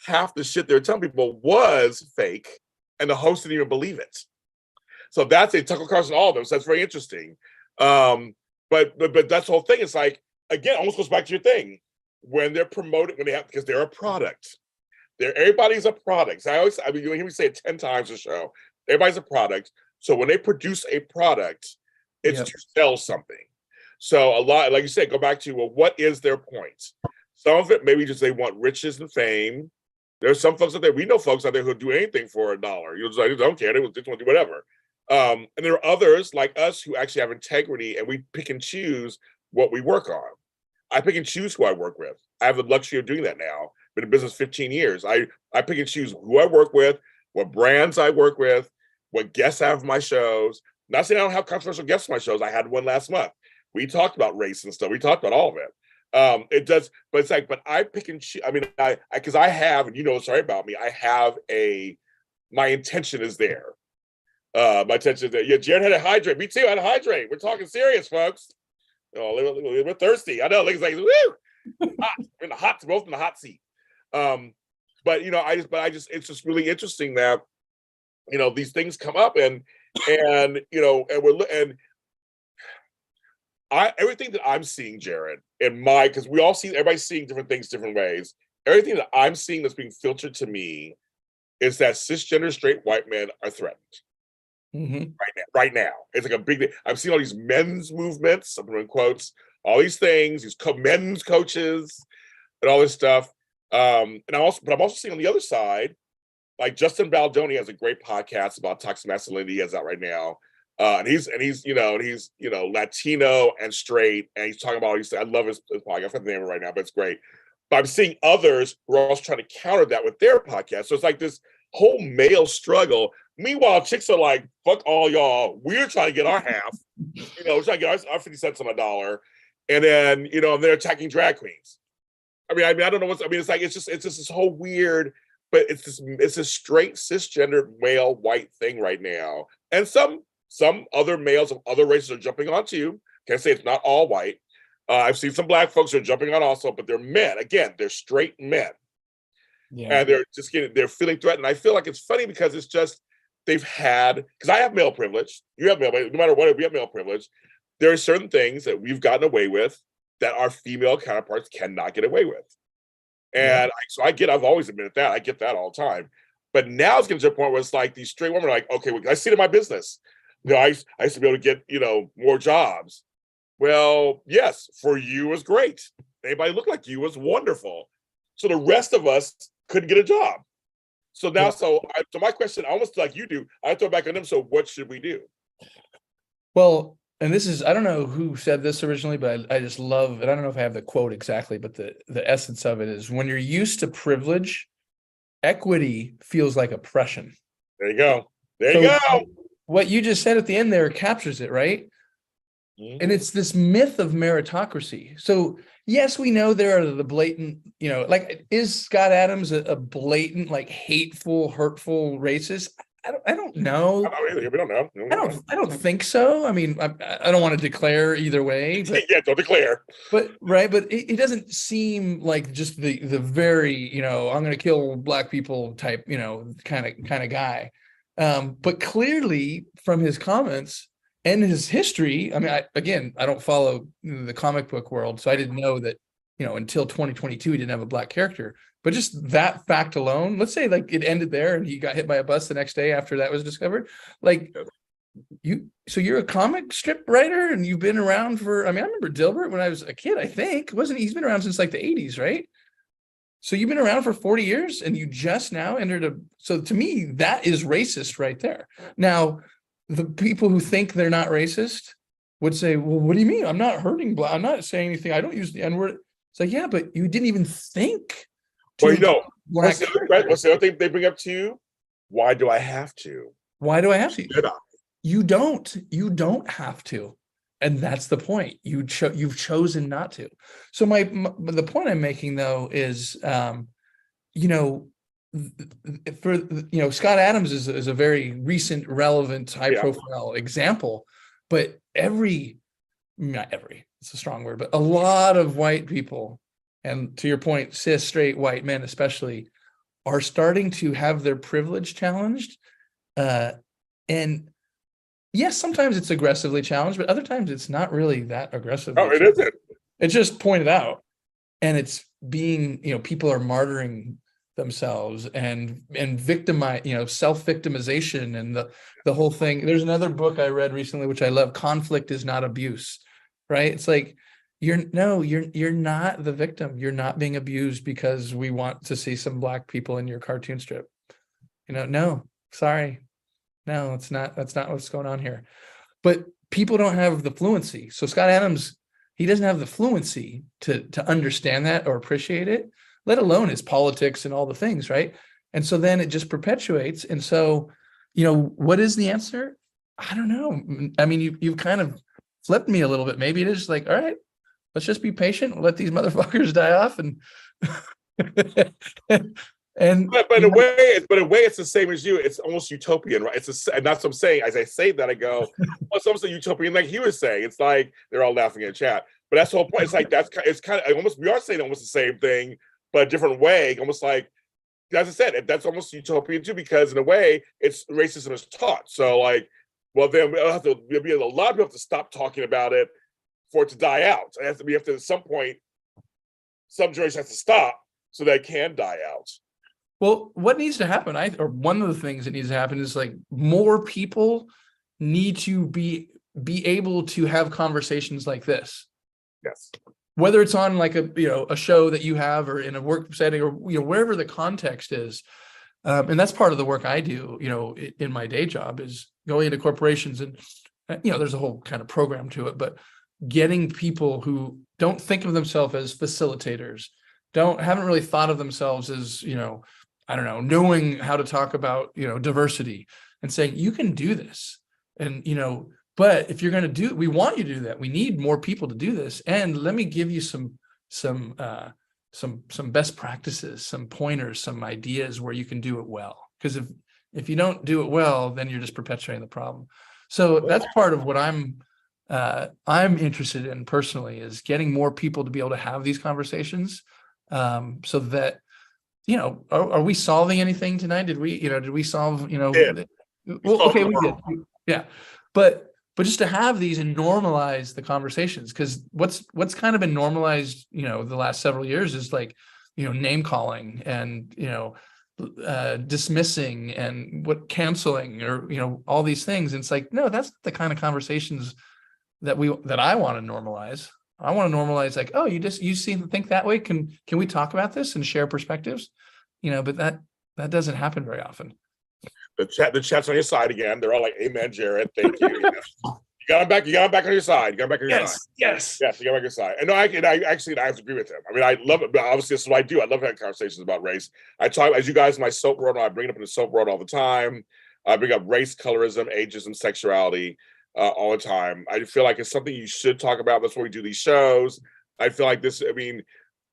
half the shit they're telling people was fake, and the host didn't even believe it. So that's it. Tucker Carlson, all of them. So that's very interesting. But that's the whole thing. It's like, again, almost goes back to your thing. When they're promoted, because they're a product. Everybody's a product. So you hear me say it 10 times a show. Everybody's a product. So when they produce a product, it's to sell something. So a lot, like you said, go back to, well, what is their point? Some of it maybe just they want riches and fame. There's some folks out there, we know folks out there who'll do anything for $1. You're just like, they don't care, they just want to do whatever. And there are others like us who actually have integrity, and we pick and choose what we work on. I pick and choose who I work with. I have the luxury of doing that now. Been in business 15 years. I pick and choose who I work with, what brands I work with, what guests I have on my shows. Not saying I don't have controversial guests on my shows. I had one last month. We talked about race and stuff. We talked about all of it. It does, but it's like, but I pick and choose. I mean, because I have, and you know, sorry about me, I have my intention is there. My intention is there. Yeah, Jared had to hydrate. Me too, I had to hydrate. We're talking serious, folks. Oh, we're thirsty. I know. It's like, woo! Hot. We're in the hot, both in the hot seat. But you know, it's just really interesting that, you know, these things come up and you know, everything that I'm seeing, Jared, because everybody's seeing different things different ways. Everything that I'm seeing that's being filtered to me is that cisgender straight white men are threatened. Mm-hmm. Right now. It's like a big thing. I'm seeing all these men's movements, I'm in quotes, all these things, these men's coaches and all this stuff. But I'm also seeing on the other side, like Justin Baldoni has a great podcast about toxic masculinity he has out right now. And he's Latino and straight, and he's talking about all these things. I love his podcast. I forget the name of it right now, but it's great. But I'm seeing others who are also trying to counter that with their podcast. So it's like this whole male struggle. Meanwhile, chicks are like, fuck all y'all. We're trying to get our half. You know, we're trying to get our 50 cents on a dollar. And then, you know, they're attacking drag queens. I mean, I don't know it's like, it's just this whole weird, but it's this straight cisgender male white thing right now. And some other males of other races are jumping on too. Can't say it's not all white. I've seen some black folks who are jumping on also, but they're men. Again, they're straight men. Yeah. And they're feeling threatened. I feel like it's funny because it's just, because I have male privilege. You have no matter what, we have male privilege. There are certain things that we've gotten away with that our female counterparts cannot get away with. And I've always admitted that. I get that all the time. But now it's getting to a point where it's like these straight women are like, okay, I see it in my business. You know, I used to be able to get, you know, more jobs. Well, yes, for you was great. Anybody looked like you was wonderful. So the rest of us couldn't get a job. So now, so my question, almost like you do, I throw back on them. So what should we do? Well, and this is, I don't know who said this originally, but I just love it. I don't know if I have the quote exactly, but the essence of it is, when you're used to privilege, equity feels like oppression. There you go. There you go. What you just said at the end there captures it, right? Mm-hmm. And it's this myth of meritocracy. So yes, we know there are the blatant, you know, like, is Scott Adams a blatant, like, hateful, hurtful racist? I don't know. We don't know. I don't think so. I mean, I don't want to declare either way. But, yeah, don't declare. But right, but it doesn't seem like just the very, you know, I'm going to kill black people type, you know, kind of guy. But clearly from his comments and his history, I mean, I don't follow the comic book world, so I didn't know that, you know, until 2022 he didn't have a black character. But just that fact alone, let's say like it ended there and he got hit by a bus the next day after that was discovered. Like, you're a comic strip writer and you've been around for, I mean, I remember Dilbert when I was a kid, I think. He's been around since like the 80s, right? So you've been around for 40 years and you just now entered so to me, that is racist right there. Now, the people who think they're not racist would say, well, what do you mean? I'm not hurting black. I'm not saying anything. I don't use the N-word. It's like, yeah, but you didn't even think. Well, you know, what's the other thing they bring up to you? Why do I have to? Why do I have to? You don't have to. And that's the point. You've chosen not to. So the point I'm making though is, you know, for, you know, Scott Adams is a very recent, relevant, high profile example, but not every, it's a strong word, but a lot of white people, and to your point, cis, straight, white men especially, are starting to have their privilege challenged. And yes, sometimes it's aggressively challenged, but other times it's not really that aggressive. Oh, it isn't. It's just pointed out. And it's being, you know, people are martyring themselves and victimize, you know, self-victimization and the whole thing. There's another book I read recently, which I love, Conflict is Not Abuse, right? It's like, you're not the victim. You're not being abused because we want to see some Black people in your cartoon strip. You know, no, sorry. No, that's not what's going on here. But people don't have the fluency. So Scott Adams, he doesn't have the fluency to understand that or appreciate it, let alone his politics and all the things, right? And so then it just perpetuates. And so, you know, what is the answer? I don't know. I mean, you've kind of flipped me a little bit. Maybe it is like, all right, let's just be patient, let these motherfuckers die off, and but in a way, it's the same as you. It's almost utopian, right? And that's what I'm saying. As I say that, I go, well, it's almost a utopian, like he was saying. It's like they're all laughing in chat, but that's the whole point. It's like it's kind of almost, we are saying almost the same thing, but a different way. Almost like, as I said, that's almost utopian too, because in a way, it's racism is taught. So like, well, then we'll have to be a lot of people have to stop talking about it for it to die out. We have to at some point, some generation has to stop so that it can die out. Well, what needs to happen, or one of the things that needs to happen is like more people need to be able to have conversations like this. Yes. Whether it's on like a show that you have or in a work setting or, you know, wherever the context is. And that's part of the work I do, you know, in my day job, is going into corporations and, you know, there's a whole kind of program to it, but getting people who don't think of themselves as facilitators, haven't really thought of themselves as, you know, I don't know, knowing how to talk about, you know, diversity, and saying, you can do this. And, you know, but if you're going to we want you to do that. We need more people to do this. And let me give you some best practices, some pointers, some ideas where you can do it well. Because if you don't do it well, then you're just perpetuating the problem. So that's part of what I'm interested in personally, is getting more people to be able to have these conversations, so that, you know, are we solving anything tonight? Did we solve, you know, well, okay, we did. Yeah. But just to have these and normalize the conversations, because what's kind of been normalized, you know, the last several years is like, you know, name calling and, you know, dismissing and canceling, or, you know, all these things. And it's like, no, that's the kind of conversations that I want to normalize. I want to normalize, like, oh, you think that way. Can we talk about this and share perspectives? You know, but that doesn't happen very often. The chat's on your side again. They're all like, "Amen, Jared. Thank you." You got him back. You got him back on your side. You got him back on your side. Yes. You got him back on your side. And no, I have to agree with him. I mean, I love it. But obviously, this is what I do. I love having conversations about race. I talk, as you guys in my soap world, I bring it up in the soap world all the time. I bring up race, colorism, ageism, sexuality all the time. I feel like it's something you should talk about. That's why we do these shows. I feel like this. I mean,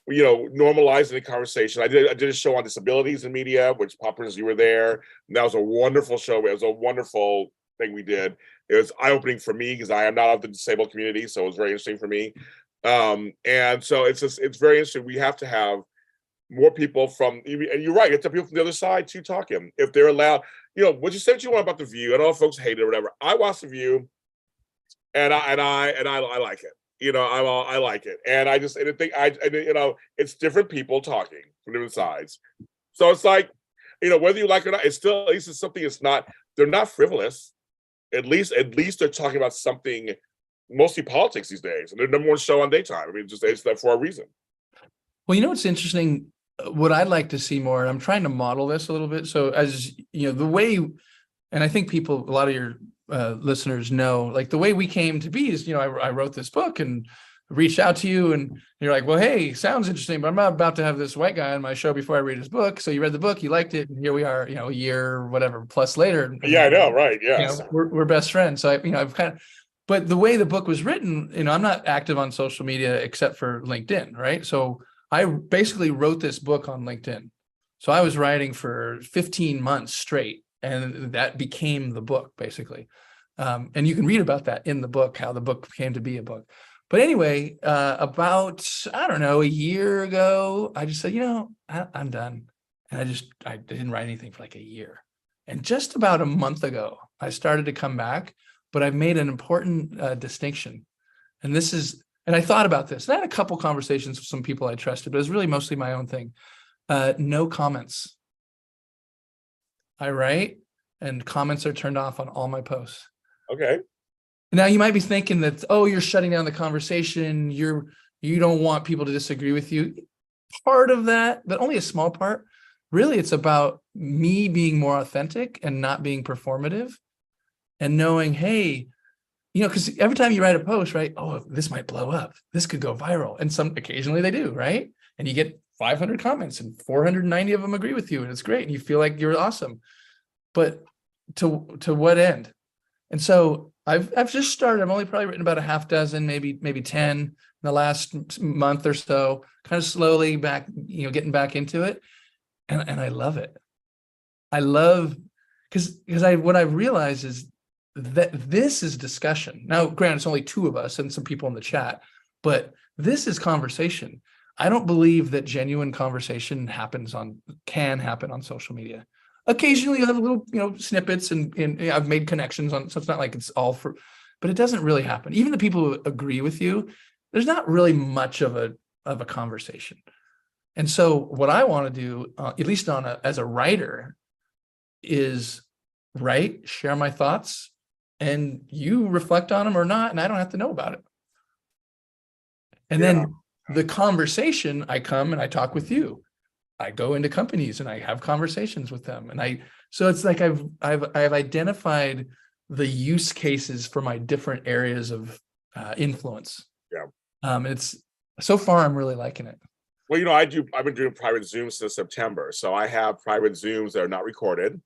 you know, normalizing the conversation. I did a show on disabilities in media, which Poppers, you were there. And that was a wonderful show. It was a wonderful thing we did. It was eye-opening for me because I am not of the disabled community, so it was very interesting for me. And so it's very interesting. We have to have more people from, and you're right, it's people from the other side too talking, if they're allowed. You know, what you want about The View, and all folks hate it or whatever. I watch The View, and I like it. You know, I like it, and I think you know, it's different people talking from different sides. So it's like, you know, whether you like it or not, it's still, at least it's something. It's not, they're not frivolous. At least they're talking about something, mostly politics these days, and they're number one show on daytime. I mean, it's that for a reason. Well, you know what's interesting? What I'd like to see more, and I'm trying to model this a little bit. So as you know, the way, and I think a lot of your listeners know, like the way we came to be is, you know, I wrote this book and reached out to you, and you're like, well, hey, sounds interesting, but I'm not about to have this white guy on my show before I read his book. So you read the book, you liked it, and here we are, you know, a year, whatever plus later. Yeah, I know, right? Yeah, you know, we're best friends. So I've kind of, But the way the book was written, I'm not active on social media except for LinkedIn, right? So I basically wrote this book on LinkedIn. So I was writing for 15 months straight, and that became the book, basically. And you can read about that in the book, how the book came to be a book. But anyway, about, I don't know, a year ago, I just said, I'm done. And I didn't write anything for like a year. And just about a month ago, I started to come back, but I've made an important distinction. And I thought about this. And I had a couple conversations with some people I trusted, but it was really mostly my own thing. No comments. I write, and comments are turned off on all my posts. Okay. Now you might be thinking that, oh, you're shutting down the conversation. You don't want people to disagree with you. Part of that, but only a small part. Really, it's about me being more authentic and not being performative, and knowing, hey, because every time you write a post, right? Oh, this might blow up. This could go viral. And occasionally they do, right? And you get 500 comments and 490 of them agree with you. And it's great. And you feel like you're awesome. But to what end? And so I've just started. I've only probably written about a half dozen, maybe 10 in the last month or so, kind of slowly back, getting back into it. And I love it. I love, because what I've realized is that this is discussion. Now, granted, it's only two of us and some people in the chat, but this is conversation. I don't believe that genuine conversation can happen on social media. Occasionally you'll have little, snippets and I've made connections on, so it's not like it's all for, but it doesn't really happen. Even the people who agree with you, there's not really much of a conversation. And so what I want to do, at least as a writer, is write, share my thoughts, and you reflect on them or not, and I don't have to know about it. And then the conversation, I come and I talk with you. I go into companies and I have conversations with them. So it's like I've identified the use cases for my different areas of influence. Yeah. It's so far, I'm really liking it. Well, I've been doing private Zooms since September. So I have private Zooms that are not recorded.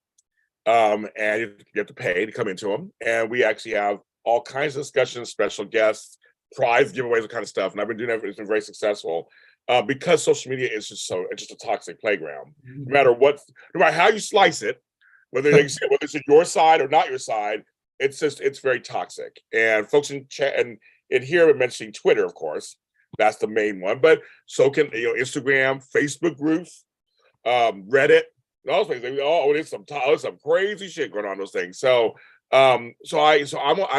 And you have to pay to come into them. And we actually have all kinds of discussions, special guests, prize giveaways, that kind of stuff. And I've been doing that. It's been very successful because social media is just a toxic playground. No matter how you slice it, whether it's your side or not your side, it's very toxic. And folks in chat and in here, we're mentioning Twitter, of course. That's the main one. But so can Instagram, Facebook groups, Reddit. There's some crazy shit going on in those things. So I'm kind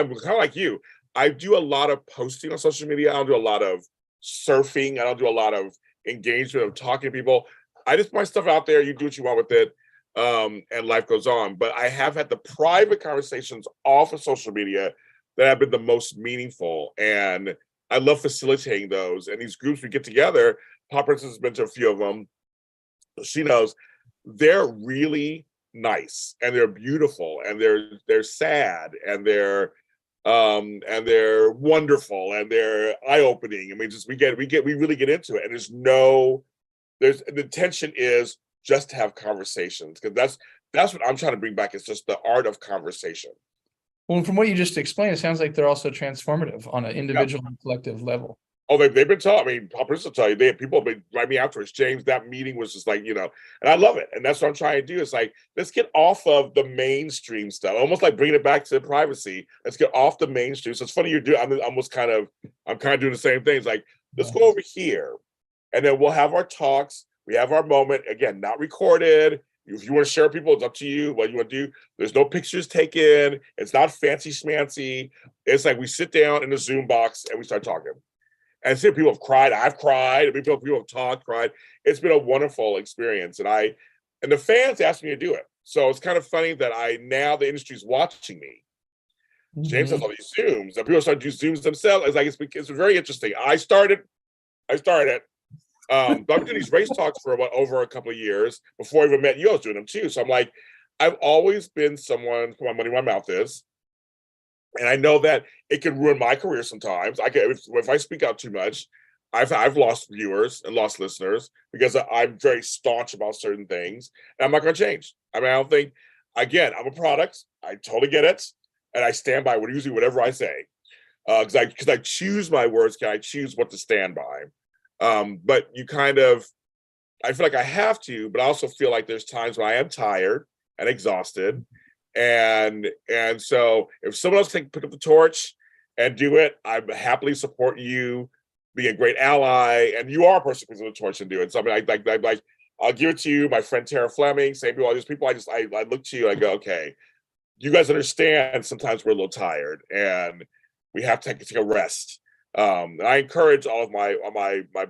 of like you. I do a lot of posting on social media. I don't do a lot of surfing. I don't do a lot of engagement of talking to people. I just put my stuff out there. You do what you want with it, and life goes on. But I have had the private conversations off of social media that have been the most meaningful, and I love facilitating those. And these groups we get together. Pop Princess has been to a few of them. She knows. They're really nice and they're beautiful and they're sad and they're wonderful and they're eye-opening. I mean, just we really get into it. And the intention is just to have conversations, because that's what I'm trying to bring back. It's just the art of conversation. Well, from what you just explained, it sounds like they're also transformative on an individual and collective level. Oh, they've been taught. I mean, Pop Princess will tell you, people have been writing me afterwards. James, that meeting was just like, and I love it. And that's what I'm trying to do. It's like, let's get off of the mainstream stuff, almost like bringing it back to privacy. Let's get off the mainstream. So it's funny you're doing, I'm kind of doing the same things. Like, let's go over here and then we'll have our talks. We have our moment, again, not recorded. If you want to share with people, it's up to you what you want to do. There's no pictures taken. It's not fancy schmancy. It's like we sit down in the Zoom box and we start talking. And see, people have cried. I've cried. People have talked, cried. It's been a wonderful experience. And the fans asked me to do it. So it's kind of funny that now the industry's watching me. Mm-hmm. James has all these Zooms, and people start to do Zooms themselves. It's very interesting. I started. But I've been doing these race talks for over a couple of years. Before I even met you, I was doing them too. So I'm like, I've always been someone, put my money where my mouth is. And I know that it can ruin my career sometimes. If I speak out too much, I've lost viewers and lost listeners because I'm very staunch about certain things, and I'm not going to change. I mean, I don't think. Again, I'm a product. I totally get it, and I stand by usually whatever I say. because I choose my words, I choose what to stand by. But you kind of, I feel like I have to, but I also feel like there's times when I am tired and exhausted, and so if someone else can pick up the torch and do it, I happily support you, be a great ally, and you are a person who picks up the torch and do it. So I mean, like I'll give it to you, my friend Tara Fleming, same people, all these people. I look to you, I go, okay, you guys understand. Sometimes we're a little tired, and we have to take a rest. And I encourage all of my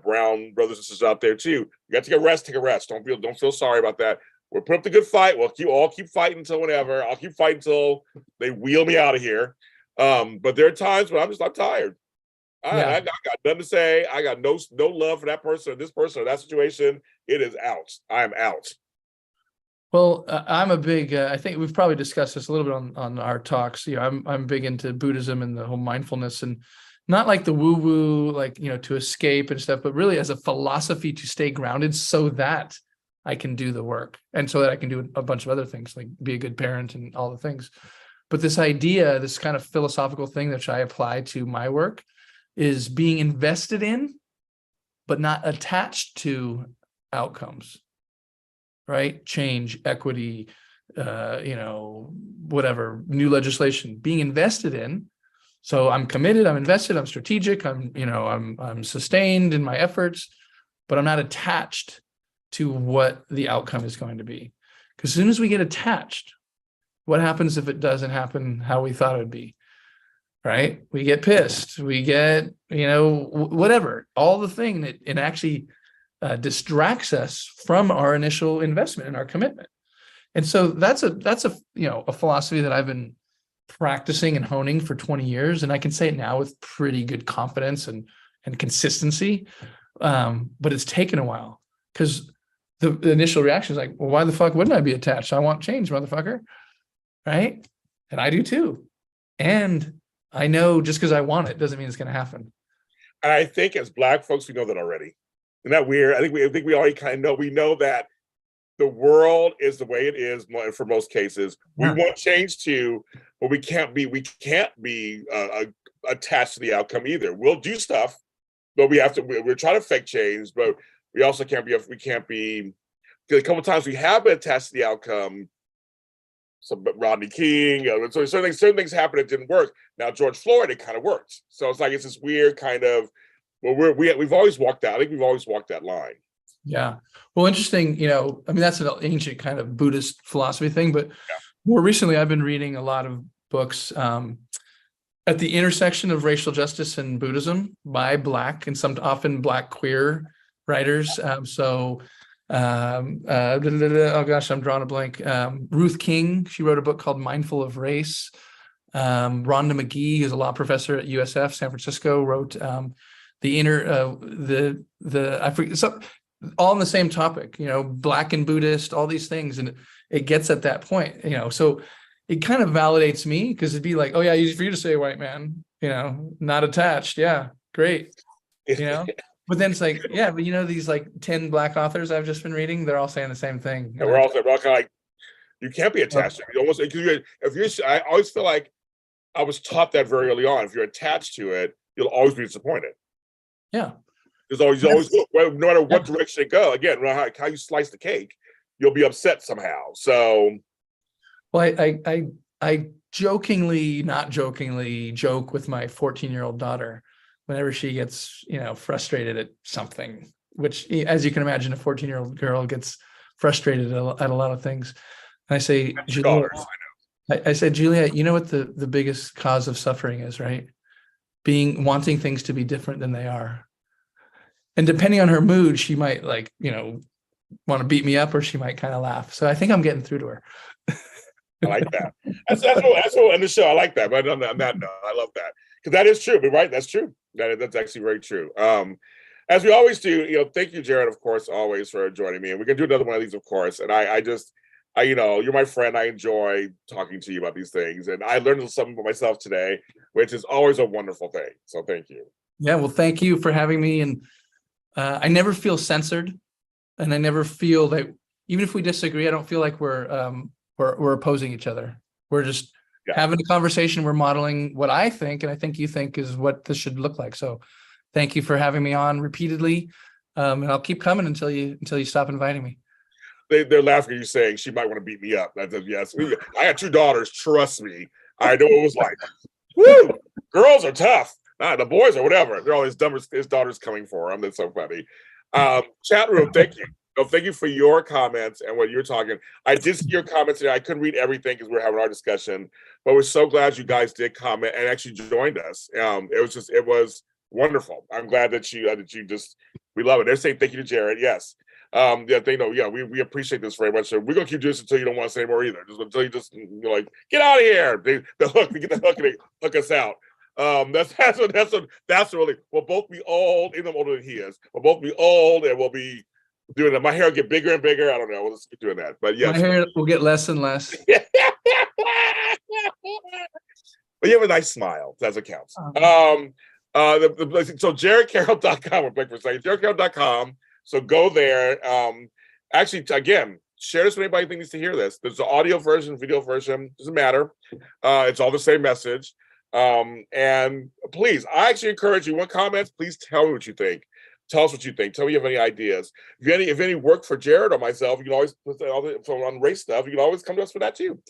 brown brothers and sisters out there too. You got to take a rest. Take a rest. Don't feel sorry about that. We'll put up the good fight. We'll keep fighting until whenever. I'll keep fighting until they wheel me out of here. But there are times when I'm tired. I got nothing to say. I got no love for that person or this person or that situation. It is out. I am out. Well, I'm a big. I think we've probably discussed this a little bit on our talks. I'm big into Buddhism and the whole mindfulness, and not like the woo woo, like to escape and stuff, but really as a philosophy to stay grounded, so that I can do the work, and so that I can do a bunch of other things, like be a good parent and all the things. But this idea, this kind of philosophical thing that I apply to my work, is being invested in, but not attached to outcomes. Right? Change, equity, whatever, new legislation, being invested in. So I'm committed, I'm invested, I'm strategic, I'm sustained in my efforts, but I'm not attached to what the outcome is going to be. Because as soon as we get attached, what happens if it doesn't happen how we thought it would be? Right? We get pissed, we get, whatever, all the thing that it actually distracts us from our initial investment and our commitment. And so that's a philosophy that I've been practicing and honing for 20 years. And I can say it now with pretty good confidence and consistency. But it's taken a while, because the initial reaction is like, well, why the fuck wouldn't I be attached? I want change, motherfucker. Right? And I do too. And I know just because I want it doesn't mean it's going to happen. And I think as Black folks, we know that already. Isn't that weird? I think we already kind of know. We know that the world is the way it is for most cases. Yeah. We want change too, but we can't be attached to the outcome either. We'll do stuff, but we're trying to fake change, but we also can't be. A couple of times we have been attached to the outcome. Some Rodney King, so certain things happened that didn't work. Now George Floyd, it kind of worked. So it's like it's this weird kind of. Well, we've always walked that. I think we've always walked that line. Yeah. Well, interesting. That's an ancient kind of Buddhist philosophy thing. But more recently, I've been reading a lot of books at the intersection of racial justice and Buddhism by Black and often Black queer writers. Oh gosh, I'm drawing a blank. Ruth King, she wrote a book called Mindful of Race. Rhonda McGee, who's a law professor at USF San Francisco, wrote I forget, all on the same topic, Black and Buddhist, all these things, and it gets at that point, so it kind of validates me, because it'd be like, oh yeah, easy for you to say, white man, not attached, yeah, great, but then it's like, yeah, but these like 10 Black authors I've just been reading, they're all saying the same thing. And we're all kind of like, you can't be attached. I always feel like I was taught that very early on. If you're attached to it, you'll always be disappointed. Yeah. There's always no matter what direction it go. Again, how you slice the cake, you'll be upset somehow. So, well, I jokingly, not jokingly, joke with my 14-year-old daughter whenever she gets, frustrated at something. Which, as you can imagine, a 14-year-old girl gets frustrated at a lot of things. And I say, Juliet, I said, Juliet, you know what the biggest cause of suffering is, right? Wanting things to be different than they are. And depending on her mood, she might want to beat me up, or she might kind of laugh. So I think I'm getting through to her. I like that. That's what in the show. I like that. But on that note, I love that, because that is true. But right, that's true. That's actually very true. As we always do, thank you, Jared, of course, always for joining me. And we're gonna do another one of these, of course. And I you're my friend. I enjoy talking to you about these things, and I learned something for myself today, which is always a wonderful thing. So thank you. Yeah, well, thank you for having me. And I never feel censored, and I never feel that, even if we disagree, I don't feel like we're opposing each other. We're just having a conversation. We're modeling what I think, and I think you think is what this should look like. So thank you for having me on repeatedly. And I'll keep coming until you stop inviting me. They're laughing at you saying she might want to beat me up. That's a yes. I had 2 daughters. Trust me, I know what it was like. Woo! Girls are tough. The boys or whatever. They're all his daughters coming for him. That's so funny. Chat room, thank you. So thank you for your comments and what you're talking. I did see your comments today. I couldn't read everything because we're having our discussion, but we're so glad you guys did comment and actually joined us. It was wonderful. I'm glad that you we love it. They're saying thank you to Jared. Yes. They know. Yeah, we appreciate this very much. So we're gonna keep doing this until you don't want to say more either. Just until you just like get out of here. We get the hook and they hook us out. That's really. We'll both be old. Even older than he is. We'll both be old, and we'll be doing that. My hair will get bigger and bigger. I don't know. We'll just keep doing that. But yes, my hair will get less and less. But you have a nice smile. That's what counts. So jaredcarroll.com. We're back for a second. jaredcarroll.com. So go there. Actually, again, share this with anybody who needs to hear this. There's an audio version, video version. Doesn't matter. It's all the same message. And please, I actually encourage you. Want comments? Please tell me what you think. Tell us what you think. Tell me if you have any ideas. If any work for Jared or myself, you can always put all the on race stuff. You can always come to us for that too.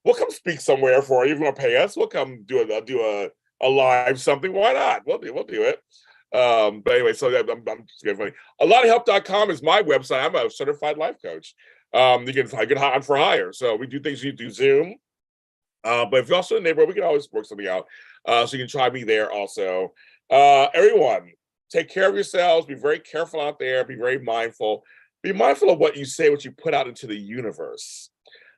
We'll come speak somewhere for you. If you want to pay us, we'll come do a live something. Why not? We'll do it. But anyway, so I'm just getting funny. ALottaHelp.com is my website. I'm a certified life coach. You can get on for hire. So we do things you do Zoom. But if you're also in the neighborhood, we can always work something out. So you can try me there also. Everyone, take care of yourselves. Be very careful out there. Be very mindful. Be mindful of what you say, what you put out into the universe.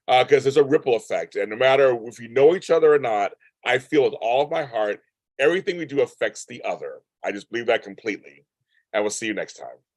Because there's a ripple effect. And no matter if you know each other or not, I feel with all of my heart, everything we do affects the other. I just believe that completely. And we'll see you next time.